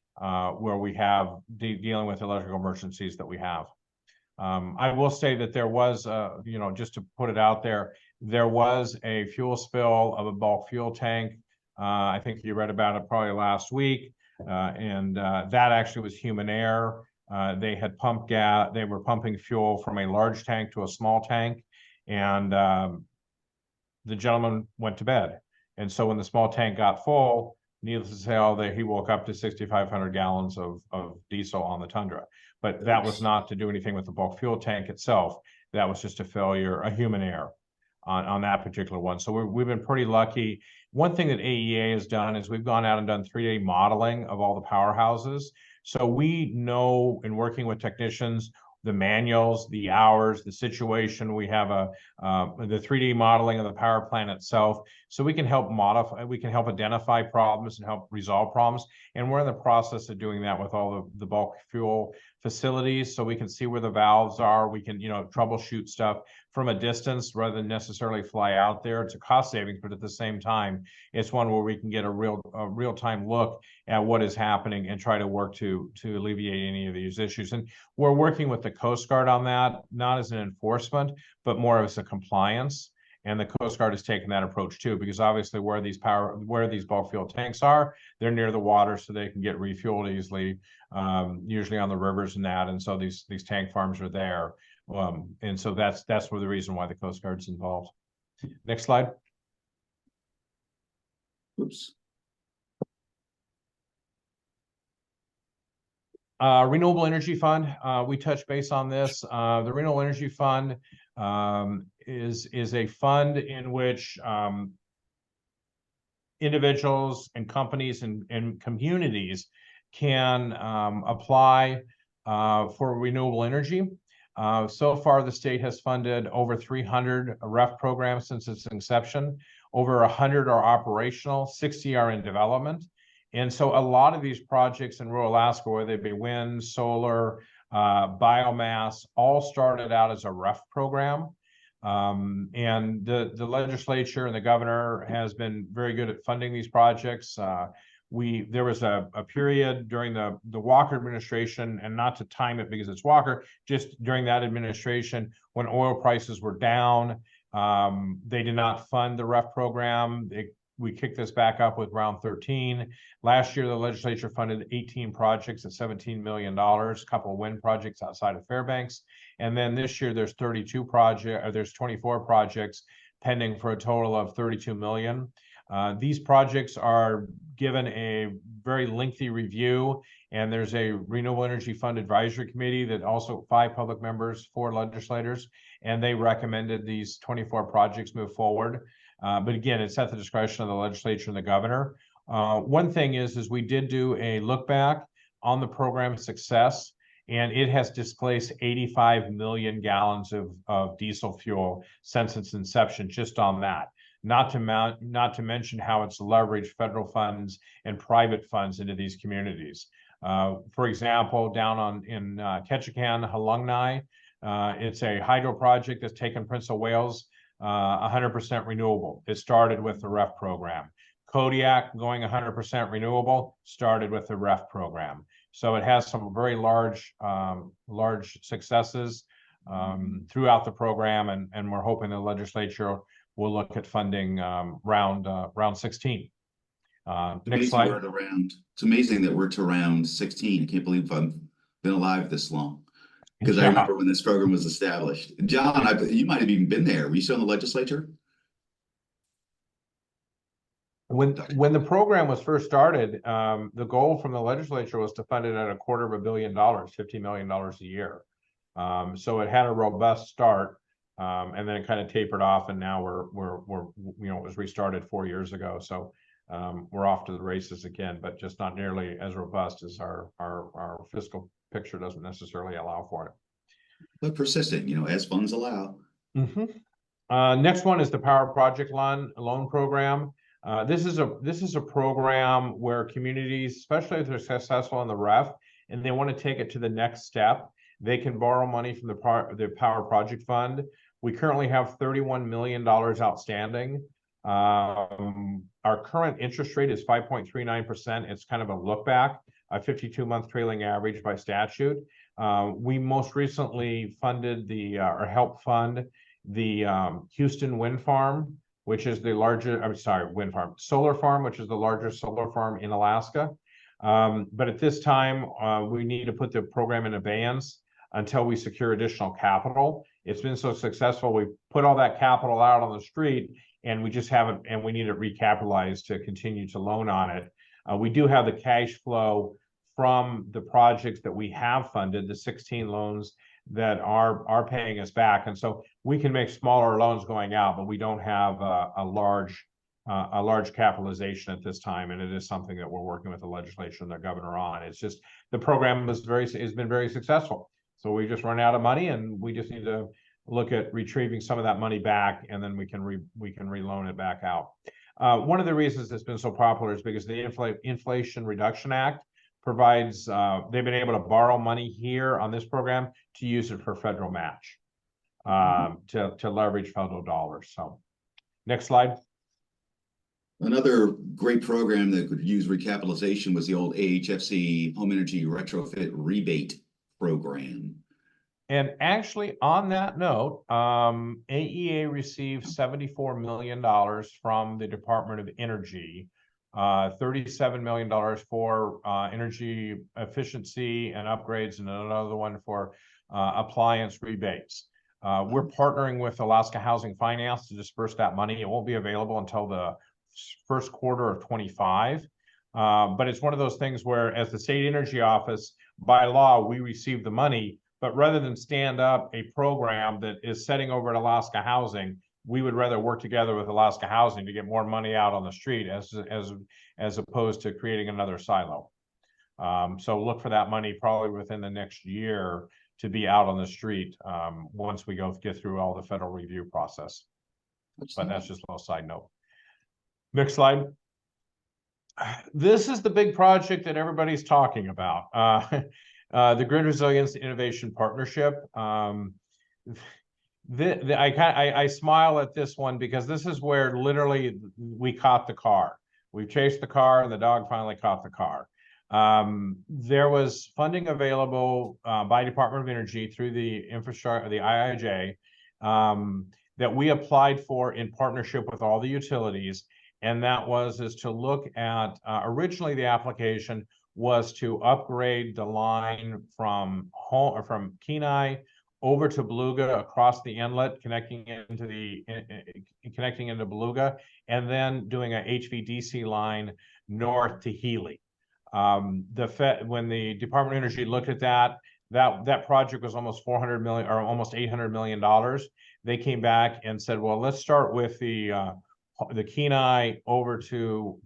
where we have dealing with electrical emergencies that we have. I will say that there was, just to put it out there, there was a fuel spill of a bulk fuel tank. I think you read about it probably last week, and that actually was human error. They had pumped gas. They were pumping fuel from a large tank to a small tank, and the gentleman went to bed. And so when the small tank got full, needless to say, he woke up to 6,500 gallons of diesel on the Tundra. But that was not to do anything with the bulk fuel tank itself. That was just a failure, a human error on that particular one. So we've been pretty lucky. One thing that AEA has done is we've gone out and done 3D modeling of all the powerhouses. So we know, in working with technicians, the manuals, the hours, the situation. We have the 3D modeling of the power plant itself, so we can help modify, we can help identify problems and help resolve problems. And we're in the process of doing that with all of the bulk fuel facilities, so we can see where the valves are. We can, troubleshoot stuff from a distance rather than necessarily fly out there. It's a cost savings, but at the same time, it's one where we can get a real-time look at what is happening and try to work to alleviate any of these issues. And we're working with the Coast Guard on that, not as an enforcement, but more as a compliance. And the Coast Guard has taken that approach too, because obviously where these bulk fuel tanks are, they're near the water, so they can get refueled easily, usually on the rivers and that. And so these tank farms are there. And so that's where the reason why the Coast Guard's involved. Next slide. Oops. Renewable Energy Fund. We touched base on this. The Renewable Energy Fund is a fund in which individuals and companies and communities can apply for renewable energy. So far, the state has funded over 300 REF programs since its inception. Over 100 are operational, 60 are in development. And so a lot of these projects in rural Alaska, whether they be wind, solar, biomass, all started out as a REF program. And the legislature and the governor has been very good at funding these projects. There was a period during the Walker administration, and not to time it because it's Walker, just during that administration when oil prices were down, they did not fund the REF program. We kicked this back up with round 13. Last year, the legislature funded 18 projects at $17 million, a couple of wind projects outside of Fairbanks. And then this year, there's 24 projects pending for a total of 32 million. These projects are given a very lengthy review, and there's a Renewable Energy Fund Advisory Committee that also 5 public members, 4 legislators, and they recommended these 24 projects move forward. But again, it's at the discretion of the legislature and the governor. One thing is we did do a look back on the program's success, and it has displaced 85 million gallons of diesel fuel since its inception, just on that. Not to mention how it's leveraged federal funds and private funds into these communities. For example, down in Ketchikan, Halungnai, it's a hydro project that's taken Prince of Wales 100% renewable. It started with the REF program. Kodiak, going 100% renewable, started with the REF program. So it has some very large successes throughout the program, and we're hoping the legislature will look at funding round 16. Next slide. It's amazing that we're to round 16. I can't believe I've been alive this long. Because I remember when this program was established. John, you might have even been there. Were you still in the legislature? When the program was first started, the goal from the legislature was to fund it at $250 million, $50 million a year. So it had a robust start, and then it kind of tapered off, and now it was restarted 4 years ago. So we're off to the races again, but just not nearly as robust as our fiscal picture doesn't necessarily allow for it. But persistent, as funds allow. Next one is the Power Project Loan Program. This is a program where communities, especially if they're successful in the REF and they want to take it to the next step, they can borrow money from the Power Project Fund. We currently have $31 million outstanding. Our current interest rate is 5.39%. It's kind of a look back, a 52-month trailing average by statute. We most recently funded helped fund the Houston wind farm, which is the largest, solar farm, which is the largest solar farm in Alaska. But at this time, we need to put the program in abeyance until we secure additional capital. It's been so successful, we put all that capital out on the street, and we just haven't, and we need it recapitalized to continue to loan on it. We do have the cash flow from the projects that we have funded, the 16 loans that are paying us back, and so we can make smaller loans going out, but we don't have a large capitalization at this time, and it is something that we're working with the legislature and the governor on. It's just the program has been very successful, so we just run out of money, and we just need to look at retrieving some of that money back, and then we can reloan it back out. One of the reasons it's been so popular is because the Inflation Reduction Act provides, they've been able to borrow money here on this program to use it for federal match, to leverage federal dollars. So next slide. Another great program that could use recapitalization was the old AHFC Home Energy Retrofit Rebate Program. And actually, on that note, AEA received $74 million from the Department of Energy, $37 million for energy efficiency and upgrades, and another one for appliance rebates. We're partnering with Alaska Housing Finance to disperse that money. It won't be available until the first quarter of 25. But it's one of those things where, as the state energy office, by law, we receive the money. But rather than stand up a program that is setting over at Alaska Housing, we would rather work together with Alaska Housing to get more money out on the street as opposed to creating another silo. So look for that money probably within the next year to be out on the street once we get through all the federal review process. But that's just a little side note. Next slide. This is the big project that everybody's talking about. The Grid Resilience Innovation Partnership. I smile at this one because this is where literally we caught the car. We chased the car and the dog finally caught the car. There was funding available by Department of Energy through the infrastructure, the IIJ, that we applied for in partnership with all the utilities. And that is to look at, originally the application was to upgrade the line from Kenai over to Beluga across the inlet, connecting into Beluga, and then doing a HVDC line north to Healy. When the Department of Energy looked at that project was almost 400 million or almost $800 million. They came back and said, well, let's start with the Kenai over to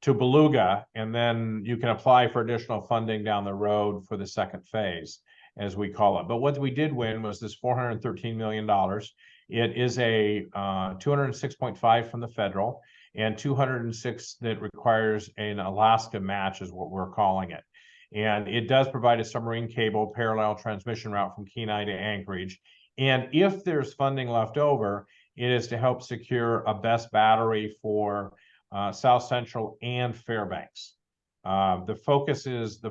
Beluga, and then you can apply for additional funding down the road for the second phase, as we call it. But what we did win was this $413 million. It is a 206.5 from the federal and 206 that requires an Alaska match is what we're calling it. And it does provide a submarine cable parallel transmission route from Kenai to Anchorage. And if there's funding left over, it is to help secure a BESS battery for South Central and Fairbanks. The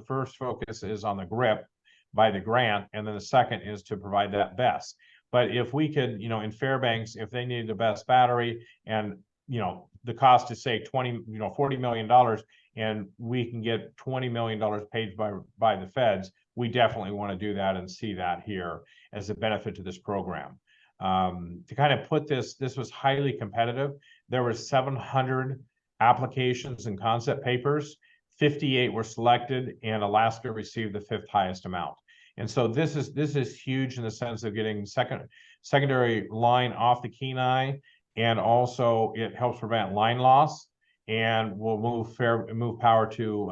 first focus is on the GRIP by the grant, and then the second is to provide that BESS. But if we could, in Fairbanks, if they needed a BESS battery and, the cost is say $40 million, and we can get $20 million paid by the feds, we definitely want to do that and see that here as a benefit to this program. To kind of put this was highly competitive. There were 700 applications and concept papers. 58 were selected, and Alaska received the 5th highest amount. And so this is huge in the sense of getting secondary line off the Kenai, and also it helps prevent line loss, and will move power to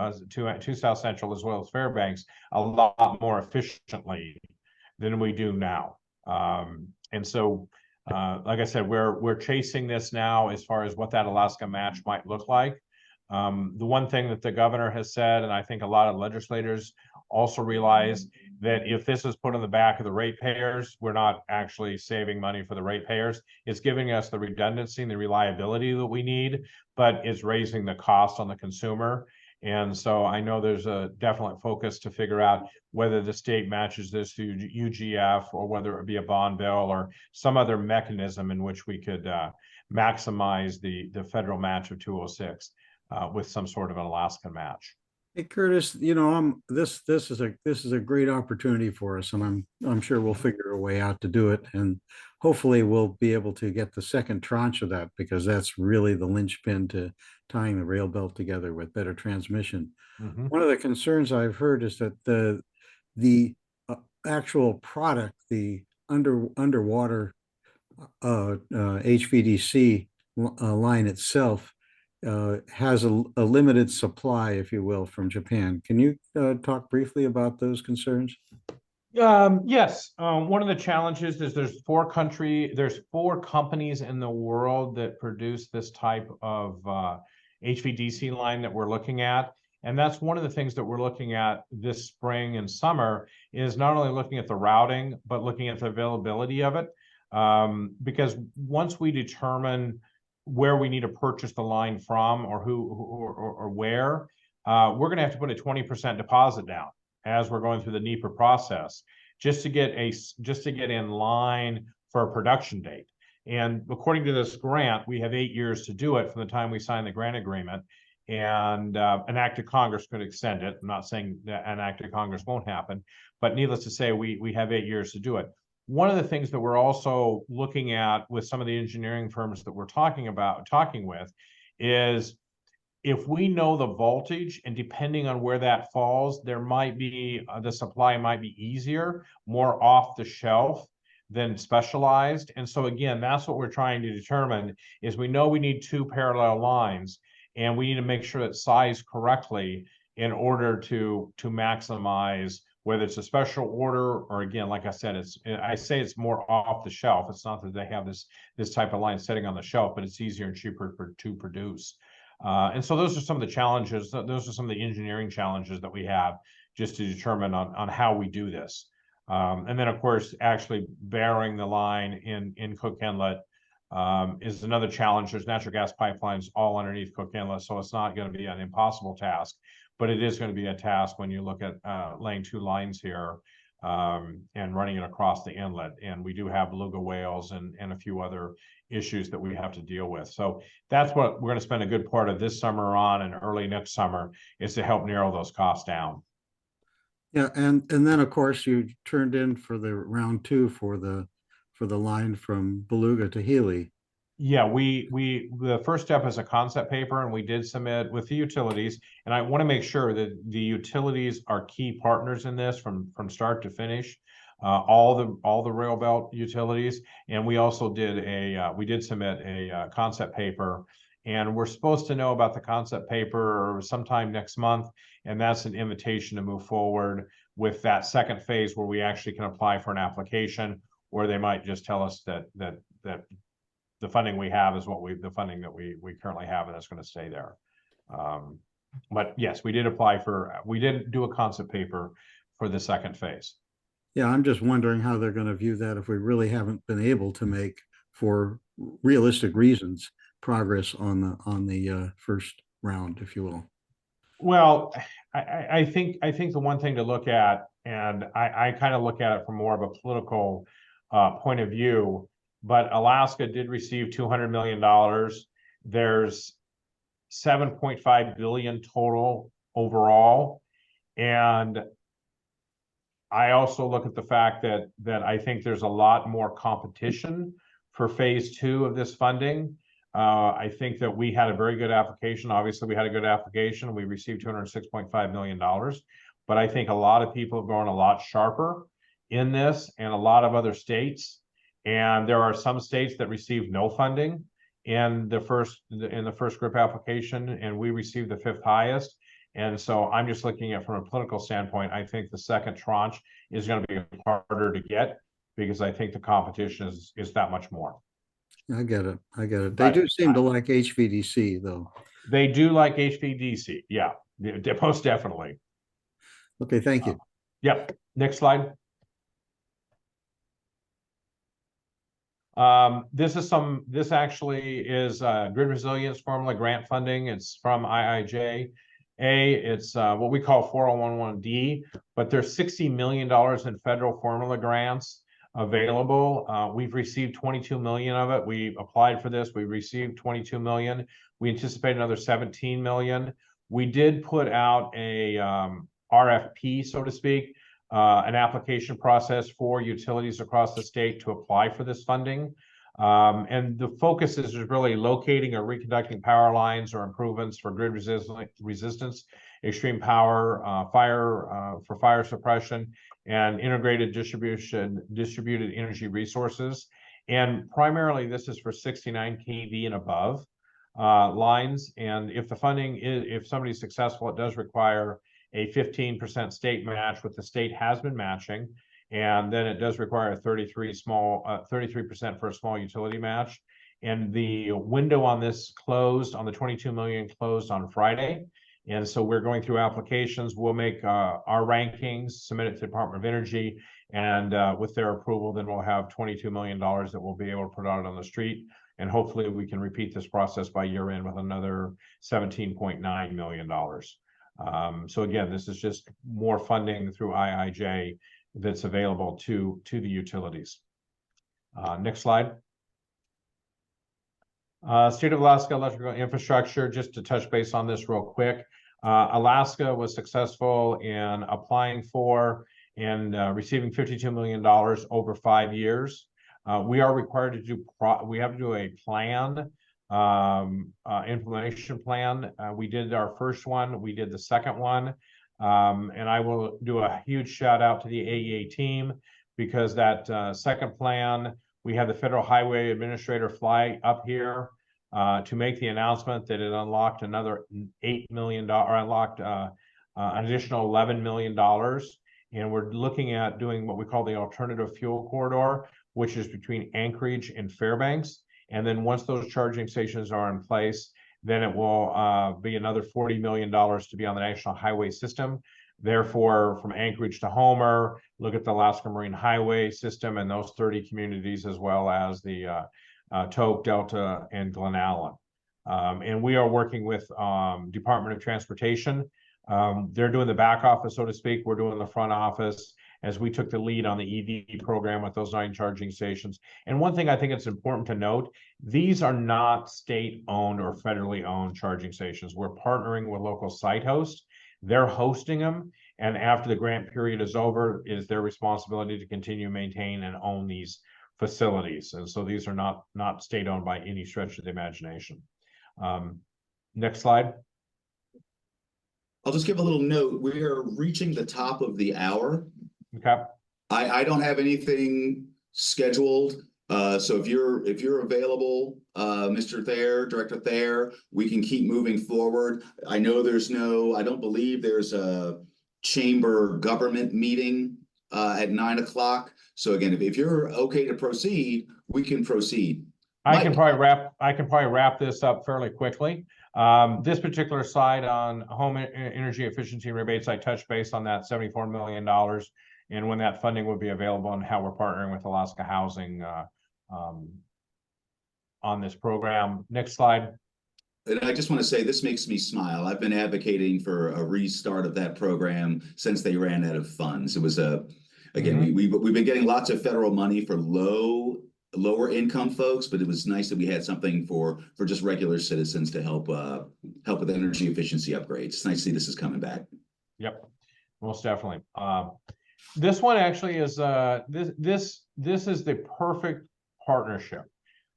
South Central as well as Fairbanks a lot more efficiently than we do now. And so, like I said, we're chasing this now as far as what that Alaska match might look like. The one thing that the governor has said, and I think a lot of legislators also realize, that if this is put on the back of the ratepayers, we're not actually saving money for the ratepayers. It's giving us the redundancy and the reliability that we need, but it's raising the cost on the consumer. And so I know there's a definite focus to figure out whether the state matches this through UGF, or whether it be a bond bill or some other mechanism in which we could maximize the federal match of 206 with some sort of an Alaskan match. Hey, Curtis, this is a great opportunity for us, and I'm sure we'll figure a way out to do it, and hopefully we'll be able to get the second tranche of that, because that's really the linchpin to tying the rail belt together with better transmission. Mm-hmm. One of the concerns I've heard is that the actual product, the underwater HVDC line itself, has a limited supply, if you will, from Japan. Can you talk briefly about those concerns? Yes. One of the challenges is there's four companies in the world that produce this type of HVDC line that we're looking at. And that's one of the things that we're looking at this spring and summer, is not only looking at the routing, but looking at the availability of it. Because once we determine where we need to purchase the line from, or or where, we're going to have to put a 20% deposit down as we're going through the NEPA process, just to get in line for a production date. And according to this grant, we have 8 years to do it from the time we sign the grant agreement, and an act of Congress could extend it. I'm not saying that an act of Congress won't happen, but needless to say, we have 8 years to do it. One of the things that we're also looking at with some of the engineering firms that we're talking with, is if we know the voltage, and depending on where that falls, there might be the supply might be easier, more off the shelf than specialized. And so again, that's what we're trying to determine, is we know we need 2 parallel lines, and we need to make sure it's sized correctly. in order to maximize, whether it's a special order or, again, like I said, it's more off the shelf. It's not that they have this type of line sitting on the shelf, but it's easier and cheaper to produce. And so those are some of the challenges. Those are some of the engineering challenges that we have just to determine on how we do this. And then, of course, actually burying the line in Cook Inlet is another challenge. There's natural gas pipelines all underneath Cook Inlet, so it's not going to be an impossible task, but it is going to be a task when you look at laying 2 lines here and running it across the inlet. And we do have beluga whales and a few other issues that we have to deal with. So that's what we're going to spend a good part of this summer on, and early next summer, is to help narrow those costs down. Yeah, and then of course you turned in for the round 2 for the line from Beluga to Healy. Yeah, the first step is a concept paper, and we did submit with the utilities. And I want to make sure that the utilities are key partners in this from start to finish. All the rail belt utilities, and we also did submit a concept paper, and we're supposed to know about the concept paper sometime next month, and that's an invitation to move forward with that second phase where we actually can apply for an application, or they might just tell us that the funding we have is the funding that we currently have, and that's going to stay there. But yes, we did do a concept paper for the second phase. Yeah, I'm just wondering how they're going to view that if we really haven't been able to make, for realistic reasons, progress on the first round, if you will. Well, I think the one thing to look at, and I kind of look at it from more of a political point of view, but Alaska did receive $200 million. There's 7.5 billion total overall, and I also look at the fact that I think there's a lot more competition for phase 2 of this funding. I think that we had a very good application. Obviously, we had a good application. We received $206.5 million, but I think a lot of people have gone a lot sharper in this, and a lot of other states. And there are some states that received no funding in the first GRIP application, and we received the 5th highest. And so I'm just looking at from a political standpoint, I think the second tranche is going to be harder to get, because I think the competition is that much more. I get it. They do seem to like HVDC, though. They do like HVDC. Yeah, most definitely. Okay, thank you. Yep. Next slide. This actually is grid resilience formula grant funding. It's from IIJA. It's what we call 4011D, but there's $60 million in federal formula grants available. We've received 22 million of it. We applied for this. We received 22 million. We anticipate another 17 million. We did put out a RFP, so to speak, an application process for utilities across the state to apply for this funding. And the focus is really locating or reconducting power lines or improvements for grid resistance, extreme power, for fire suppression, and integrated distributed energy resources. And primarily, this is for 69 kV and above lines. And if somebody's successful, it does require a 15% state match, what the state has been matching. And then it does require a 33% for a small utility match. And the window on this closed, on the 22 million, closed on Friday. And so we're going through applications. We'll make our rankings, submit it to the Department of Energy, and with their approval, then we'll have $22 million that we'll be able to put out on the street. And hopefully we can repeat this process by year end with another $17.9 million. So again, this is just more funding through IIJ that's available to the utilities. Next slide. State of Alaska electrical infrastructure, just to touch base on this real quick. Alaska was successful in applying for and receiving $52 million over 5 years. We are required to do, we have to do a plan, implementation plan. We did our first one, we did the second one. And I will do a huge shout out to the AEA team, because that second plan, we had the Federal Highway Administrator fly up here to make the announcement that it unlocked another $8 million, or unlocked an additional $11 million. And we're looking at doing what we call the alternative fuel corridor, which is between Anchorage and Fairbanks. And then once those charging stations are in place, then it will be another $40 million to be on the national highway system. Therefore, from Anchorage to Homer, look at the Alaska Marine Highway system and those 30 communities, as well as the Tok, Delta, and Glen Allen. And we are working with Department of Transportation. They're doing the back office, so to speak. We're doing the front office, as we took the lead on the EV program with those 9 charging stations. And one thing I think it's important to note, these are not state-owned or federally owned charging stations. We're partnering with local site hosts. They're hosting them, and after the grant period is over, it is their responsibility to continue, maintain, and own these facilities. And so these are not state-owned by any stretch of the imagination. Next slide. I'll just give a little note. We are reaching the top of the hour. Okay. I don't have anything scheduled. So if you're available, Mr. Thayer, Director Thayer, we can keep moving forward. I know I don't believe there's a chamber government meeting at 9 o'clock. So again, if you're okay to proceed, we can proceed. I can probably wrap this up fairly quickly. This particular slide on home energy efficiency rebates, I touched base on that $74 million and when that funding would be available and how we're partnering with Alaska Housing on this program. Next slide. And I just want to say this makes me smile. I've been advocating for a restart of that program since they ran out of funds. It was again, we've been getting lots of federal money for lower income folks, but it was nice that we had something for just regular citizens to help with energy efficiency upgrades. It's nice to see this is coming back. Yep, most definitely. This one actually is this is the perfect partnership.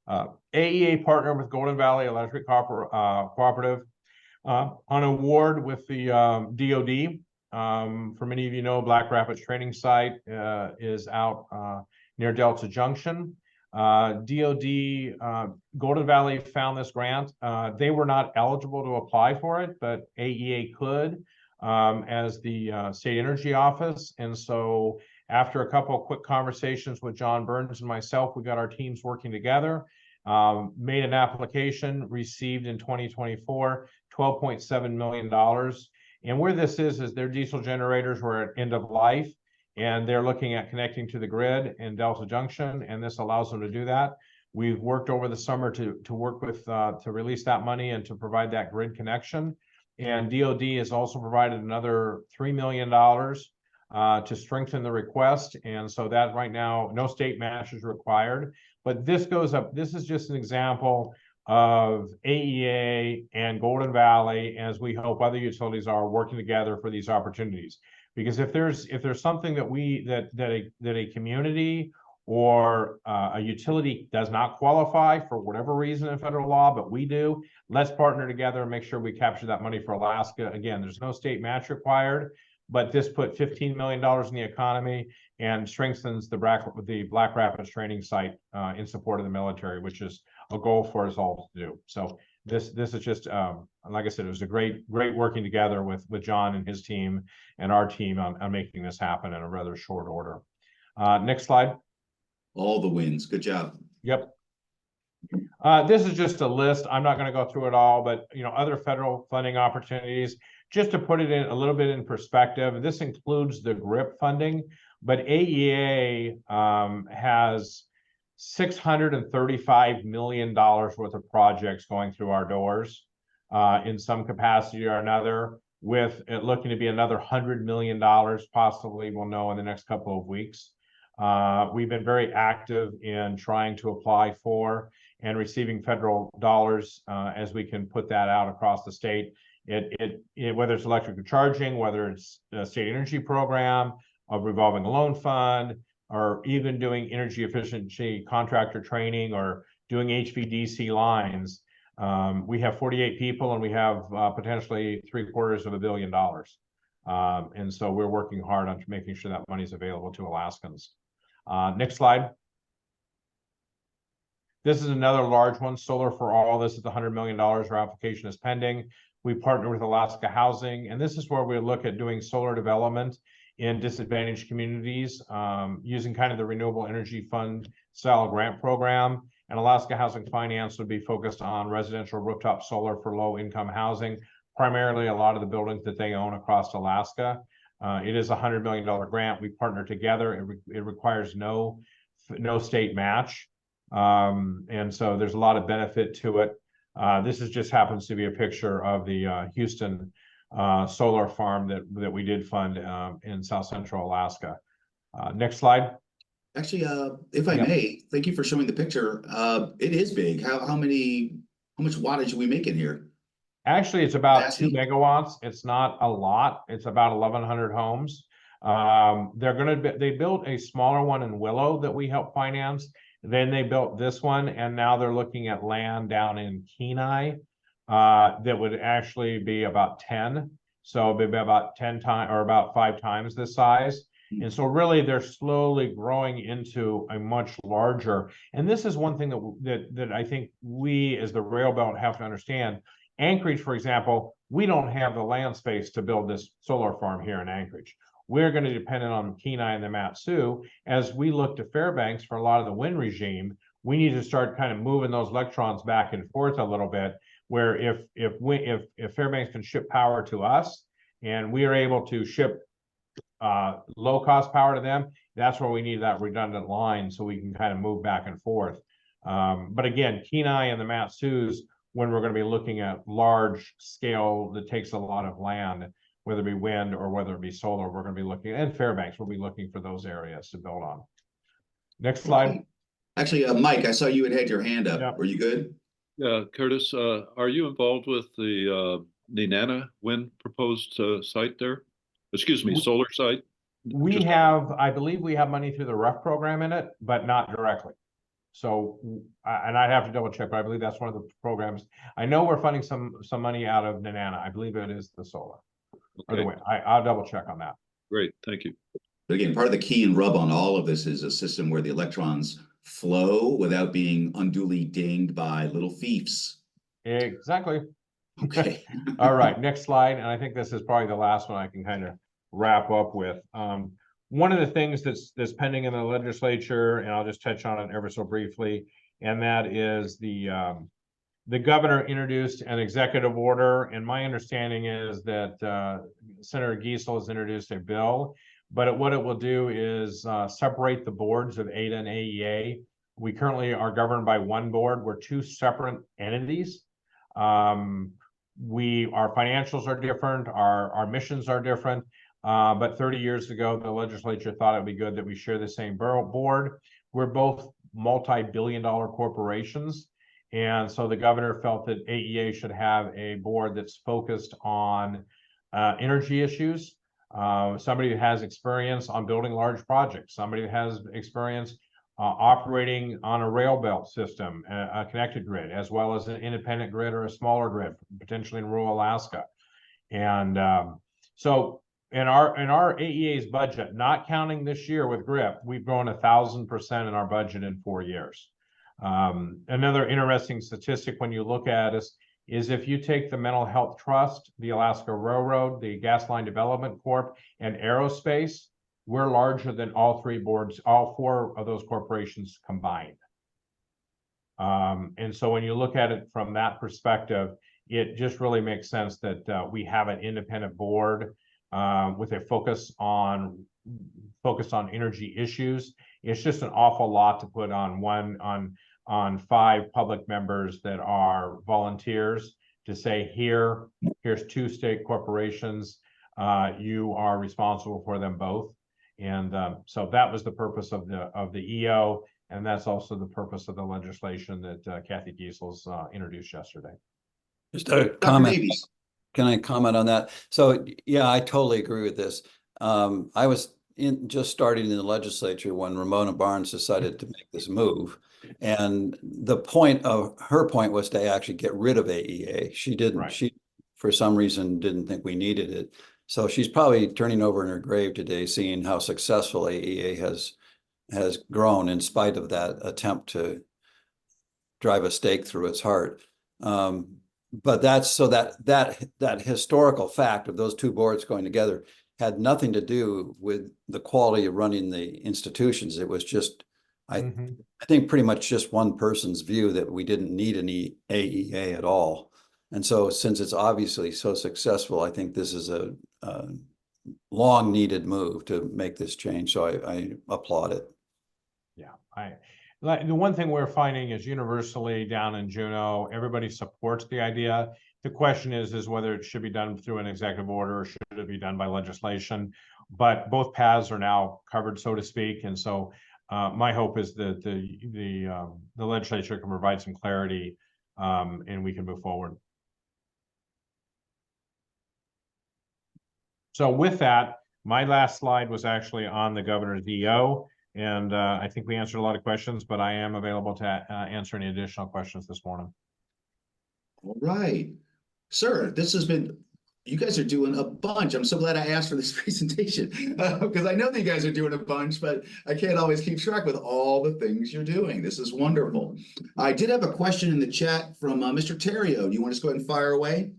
AEA partnered with Golden Valley Electric Cooperative on award with the DoD. For many of you know, Black Rapids Training Site is out near Delta Junction. DoD, Golden Valley found this grant. They were not eligible to apply for it, but AEA could as the State Energy Office. And so after a couple of quick conversations with John Burns and myself, we got our teams working together, made an application, received in 2024, $12.7 million. And where this is their diesel generators were at end of life, and they're looking at connecting to the grid in Delta Junction, and this allows them to do that. We've worked over the summer to work with to release that money and to provide that grid connection. And DoD has also provided another $3 million to strengthen the request. And so that right now, no state match is required. But this goes up. This is just an example of AEA and Golden Valley, as we hope other utilities are working together for these opportunities. Because if there's something that a community or a utility does not qualify for whatever reason in federal law, but we do, let's partner together and make sure we capture that money for Alaska. Again, there's no state match required, but this put $15 million in the economy and strengthens the Black Rapids Training Site in support of the military, which is a goal for us all to do. So this is just, like I said, it was a great working together with John and his team and our team on making this happen in a rather short order. Next slide. All the wins. Good job. Yep. This is just a list. I'm not going to go through it all, but other federal funding opportunities. Just to put it in a little bit in perspective, this includes the GRIP funding, but AEA has $635 million worth of projects going through our doors in some capacity or another, with it looking to be another $100 million possibly, we'll know in the next couple of weeks. We've been very active in trying to apply for and receiving federal dollars as we can put that out across the state. Whether it's electric charging, whether it's a state energy program, a revolving loan fund, or even doing energy efficiency contractor training or doing HVDC lines. We have 48 people and we have potentially $750 million. And so we're working hard on making sure that money is available to Alaskans. Next slide. This is another large one, Solar for All. This is the $100 million. Our application is pending. We partner with Alaska Housing, and this is where we look at doing solar development in disadvantaged communities, using kind of the Renewable Energy Fund style grant program. And Alaska Housing Finance would be focused on residential rooftop solar for low-income housing, primarily a lot of the buildings that they own across Alaska. It is a $100 million grant. We partner together. It requires no state match. And so there's a lot of benefit to it. This just happens to be a picture of the Houston solar farm that we did fund in South Central Alaska. Next slide. Actually, if I may, thank you for showing the picture. It is big. How much wattage are we making here? Actually, it's about 2 megawatts. It's not a lot. It's about 1,100 homes. They built a smaller one in Willow that we helped finance. Then they built this one, and now they're looking at land down in Kenai that would actually be about 10. So it'd be about 10 times or about 5 times this size. And so really they're slowly growing into a much larger. And this is one thing that I think we as the rail belt have to understand. Anchorage, for example, we don't have the land space to build this solar farm here in Anchorage. We're going to depend on Kenai and the Mat-Su. As we look to Fairbanks for a lot of the wind regime, we need to start kind of moving those electrons back and forth a little bit, where if Fairbanks can ship power to us and we are able to ship low cost power to them, that's where we need that redundant line so we can kind of move back and forth. But again, Kenai and the Mat-Sus, when we're going to be looking at large scale that takes a lot of land, whether it be wind or whether it be solar, we're going to be looking, and Fairbanks, we'll be looking for those areas to build on. Next slide. Actually, Mike, I saw you had your hand up. Yep. Were you good? Yeah, Curtis, are you involved with the Nenana wind proposed site there? Excuse me, solar site? We have, I believe we have money through the REF program in it, but not directly. So, and I'd have to double check, but I believe that's one of the programs. I know we're funding some money out of Nenana. I believe it is the solar. Okay. Anyway, I'll double check on that. Great, thank you. But again, part of the key and rub on all of this is a system where the electrons flow without being unduly dinged by little fiefs. Exactly. Okay. All right, next slide. And I think this is probably the last one I can kind of wrap up with. One of the things that's pending in the legislature, and I'll just touch on it ever so briefly, and that is the governor introduced an executive order, and my understanding is that Senator Giesel has introduced a bill, but what it will do is separate the boards of ADA and AEA. We currently are governed by one board. We're 2 separate entities. Our financials are different, our missions are different, but 30 years ago, the legislature thought it would be good that we share the same board. We're both multi-billion-dollar corporations. And so the governor felt that AEA should have a board that's focused on energy issues. Somebody who has experience on building large projects, somebody who has experience operating on a rail belt system, a connected grid, as well as an independent grid or a smaller grid, potentially in rural Alaska. And so in our AEA's budget, not counting this year with GRIP, we've grown 1,000% in our budget in 4 years. Another interesting statistic when you look at us is if you take the Mental Health Trust, the Alaska Railroad, the Gas Line Development Corp, and Aerospace, we're larger than all 3 boards, all 4 of those corporations combined. And so when you look at it from that perspective, it just really makes sense that we have an independent board with a focus on energy issues. It's just an awful lot to put on 5 public members that are volunteers to say, here's 2 state corporations, you are responsible for them both. And so that was the purpose of the EO, and that's also the purpose of the legislation that Kathy Giesel's introduced yesterday. Just a comment. Can I comment on that? So yeah, I totally agree with this. I was just starting in the legislature when Ramona Barnes decided to make this move. And her point was to actually get rid of AEA. She didn't, right. She, for some reason, didn't think we needed it. So she's probably turning over in her grave today, seeing how successful AEA has grown in spite of that attempt to drive a stake through its heart. But that's so that historical fact of those two boards going together had nothing to do with the quality of running the institutions. It was just, I think pretty much just one person's view that we didn't need any AEA at all. And so since it's obviously so successful, I think this is a long needed move to make this change. So I applaud it. Yeah, the one thing we're finding is universally down in Juneau, everybody supports the idea. The question is whether it should be done through an executive order or should it be done by legislation. But both paths are now covered, so to speak, and so my hope is that the legislature can provide some clarity, and we can move forward. So with that, my last slide was actually on the governor's EO, and I think we answered a lot of questions, but I am available to answer any additional questions this morning. All right, sir, this has been, you guys are doing a bunch. I'm so glad I asked for this presentation because I know that you guys are doing a bunch, but I can't always keep track with all the things you're doing. This is wonderful. I did have a question in the chat from Mr. Terrio. Do you want to just go ahead and fire away?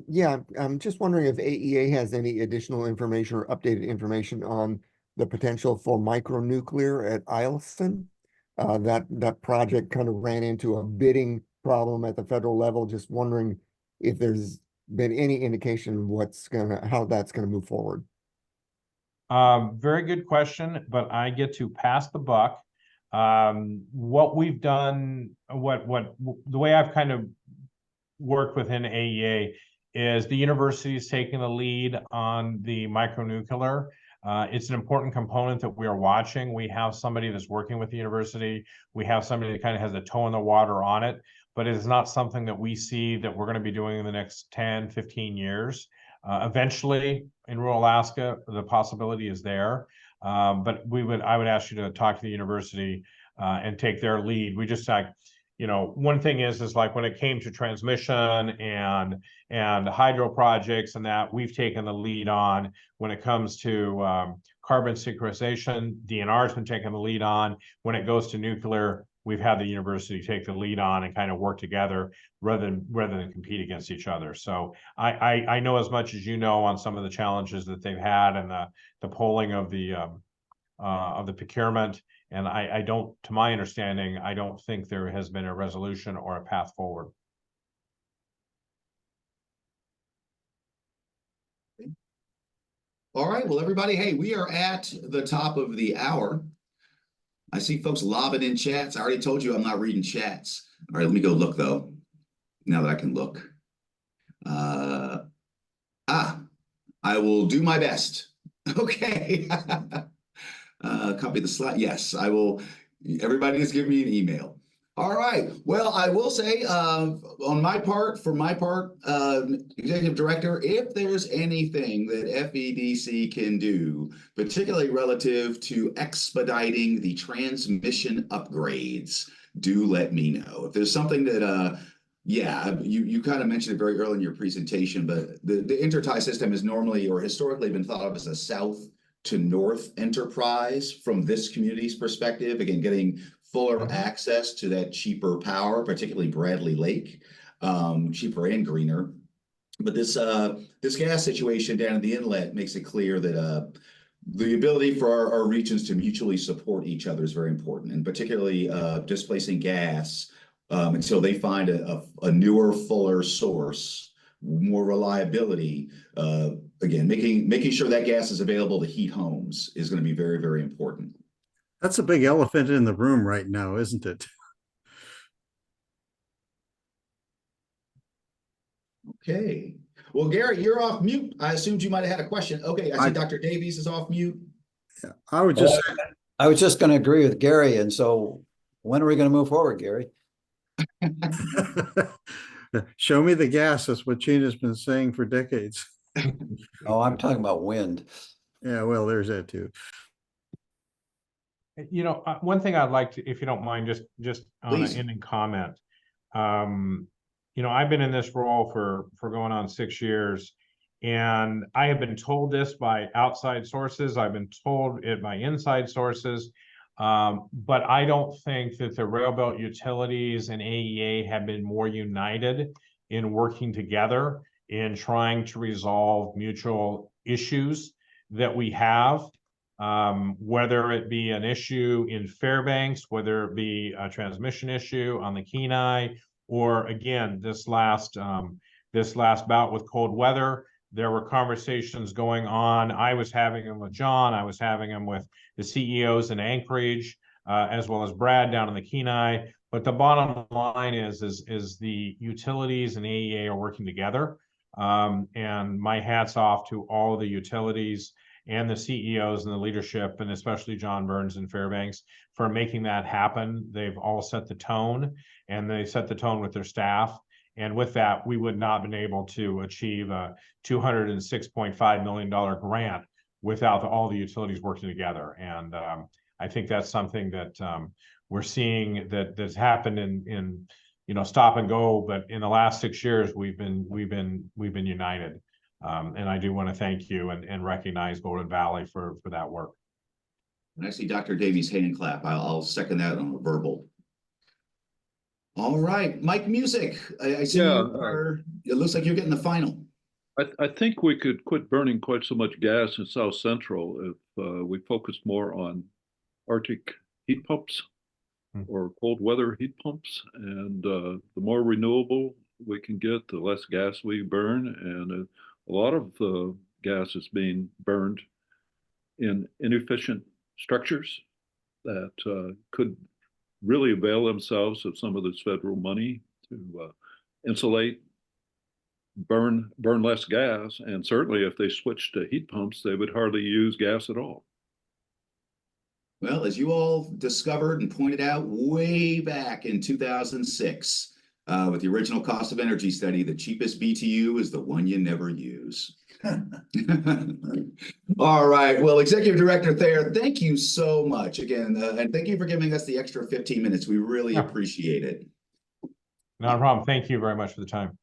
Yeah, I'm just wondering if AEA has any additional information or updated information on the potential for micronuclear at Eielson. That project kind of ran into a bidding problem at the federal level. Just wondering if there's been any indication how that's gonna move forward. Very good question, but I get to pass the buck. What we've done, the way I've kind of work within AEA is the university is taking the lead on the micronuclear. It's an important component that we are watching. We have somebody that's working with the university. We have somebody that kind of has a toe in the water on it, but it is not something that we see that we're going to be doing in the next 10, 15 years. Eventually in rural Alaska, the possibility is there. But I would ask you to talk to the university and take their lead. We just one thing is like when it came to transmission and hydro projects and that, we've taken the lead on. When it comes to carbon sequestration, DNR has been taking the lead on. When it goes to nuclear, we've had the university take the lead on and kind of work together rather than compete against each other. So I know as much as you know on some of the challenges that they've had and the polling of the procurement. And I don't, to my understanding, I don't think there has been a resolution or a path forward. All right, well, everybody, hey, we are at the top of the hour. I see folks lobbing in chats. I already told you I'm not reading chats. All right, let me go look though, now that I can look. I will do my best. Okay. Copy the slide. Yes, I will. Everybody just give me an email. All right. Well, I will say for my part, Executive Director, if there's anything that FEDC can do, particularly relative to expediting the transmission upgrades, do let me know. If there's something that, yeah, you kind of mentioned it very early in your presentation, but the intertie system has normally or historically been thought of as a south to north enterprise from this community's perspective. Again, getting fuller access to that cheaper power, particularly Bradley Lake, cheaper and greener. But this gas situation down at the inlet makes it clear that the ability for our regions to mutually support each other is very important, and particularly displacing gas until they find a newer, fuller source, more reliability. Again, making sure that gas is available to heat homes is going to be very, very important. That's a big elephant in the room right now, isn't it? Okay. Well, Gary, you're off mute. I assumed you might have had a question. Okay, I see Dr. Davies is off mute. Yeah, I was just going to agree with Gary. And so when are we going to move forward, Gary? Show me the gas. That's what Gina's been saying for decades. Oh, I'm talking about wind. Yeah, well, there's that too. One thing I'd like to, if you don't mind, just on Please. an ending comment. I've been in this role for going on 6 years, and I have been told this by outside sources. I've been told it by inside sources. But I don't think that the railbelt utilities and AEA have been more united in working together in trying to resolve mutual issues that we have, whether it be an issue in Fairbanks, whether it be a transmission issue on the Kenai, or again, this last bout with cold weather. There were conversations going on. I was having them with John. I was having them with the CEOs in Anchorage, as well as Brad down in the Kenai. But the bottom line is the utilities and AEA are working together. And my hat's off to all the utilities and the CEOs and the leadership, and especially John Burns and Fairbanks, for making that happen. They've all set the tone, and they set the tone with their staff. And with that, we would not have been able to achieve a $206.5 million grant without all the utilities working together. And I think that's something that we're seeing that's happened in stop and go, but in the last 6 years, we've been united. And I do want to thank you and recognize Golden Valley for that work. And I see Dr. Davies' hand clap. I'll second that on a verbal. All right, Mike Music. I see it looks like you're getting the final. I think we could quit burning quite so much gas in South Central if we focused more on Arctic heat pumps or cold weather heat pumps. And the more renewable we can get, the less gas we burn. And a lot of the gas is being burned in inefficient structures that could really avail themselves of some of this federal money to insulate, burn less gas. And certainly if they switched to heat pumps, they would hardly use gas at all. Well, as you all discovered and pointed out way back in 2006, with the original cost of energy study, the cheapest BTU is the one you never use. All right. Well, Executive Director Thayer, thank you so much again. And thank you for giving us the extra 15 minutes. We really appreciate it. Not a problem. Thank you very much for the time.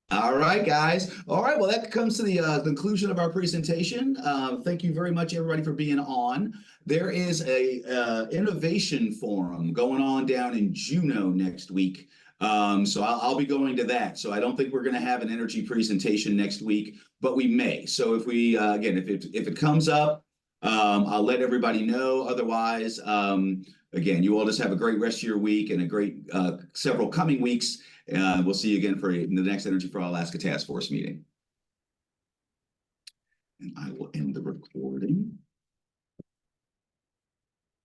All right, guys. All right. Well, that comes to the conclusion of our presentation. Thank you very much, everybody, for being on. There is a innovation forum going on down in Juneau next week. So I'll be going to that. So I don't think we're going to have an energy presentation next week, but we may. So if we, again, if it comes up, I'll let everybody know. Otherwise, again, you all just have a great rest of your week and a great several coming weeks. We'll see you again for the next Energy for All Alaska Task Force meeting. And I will end the recording.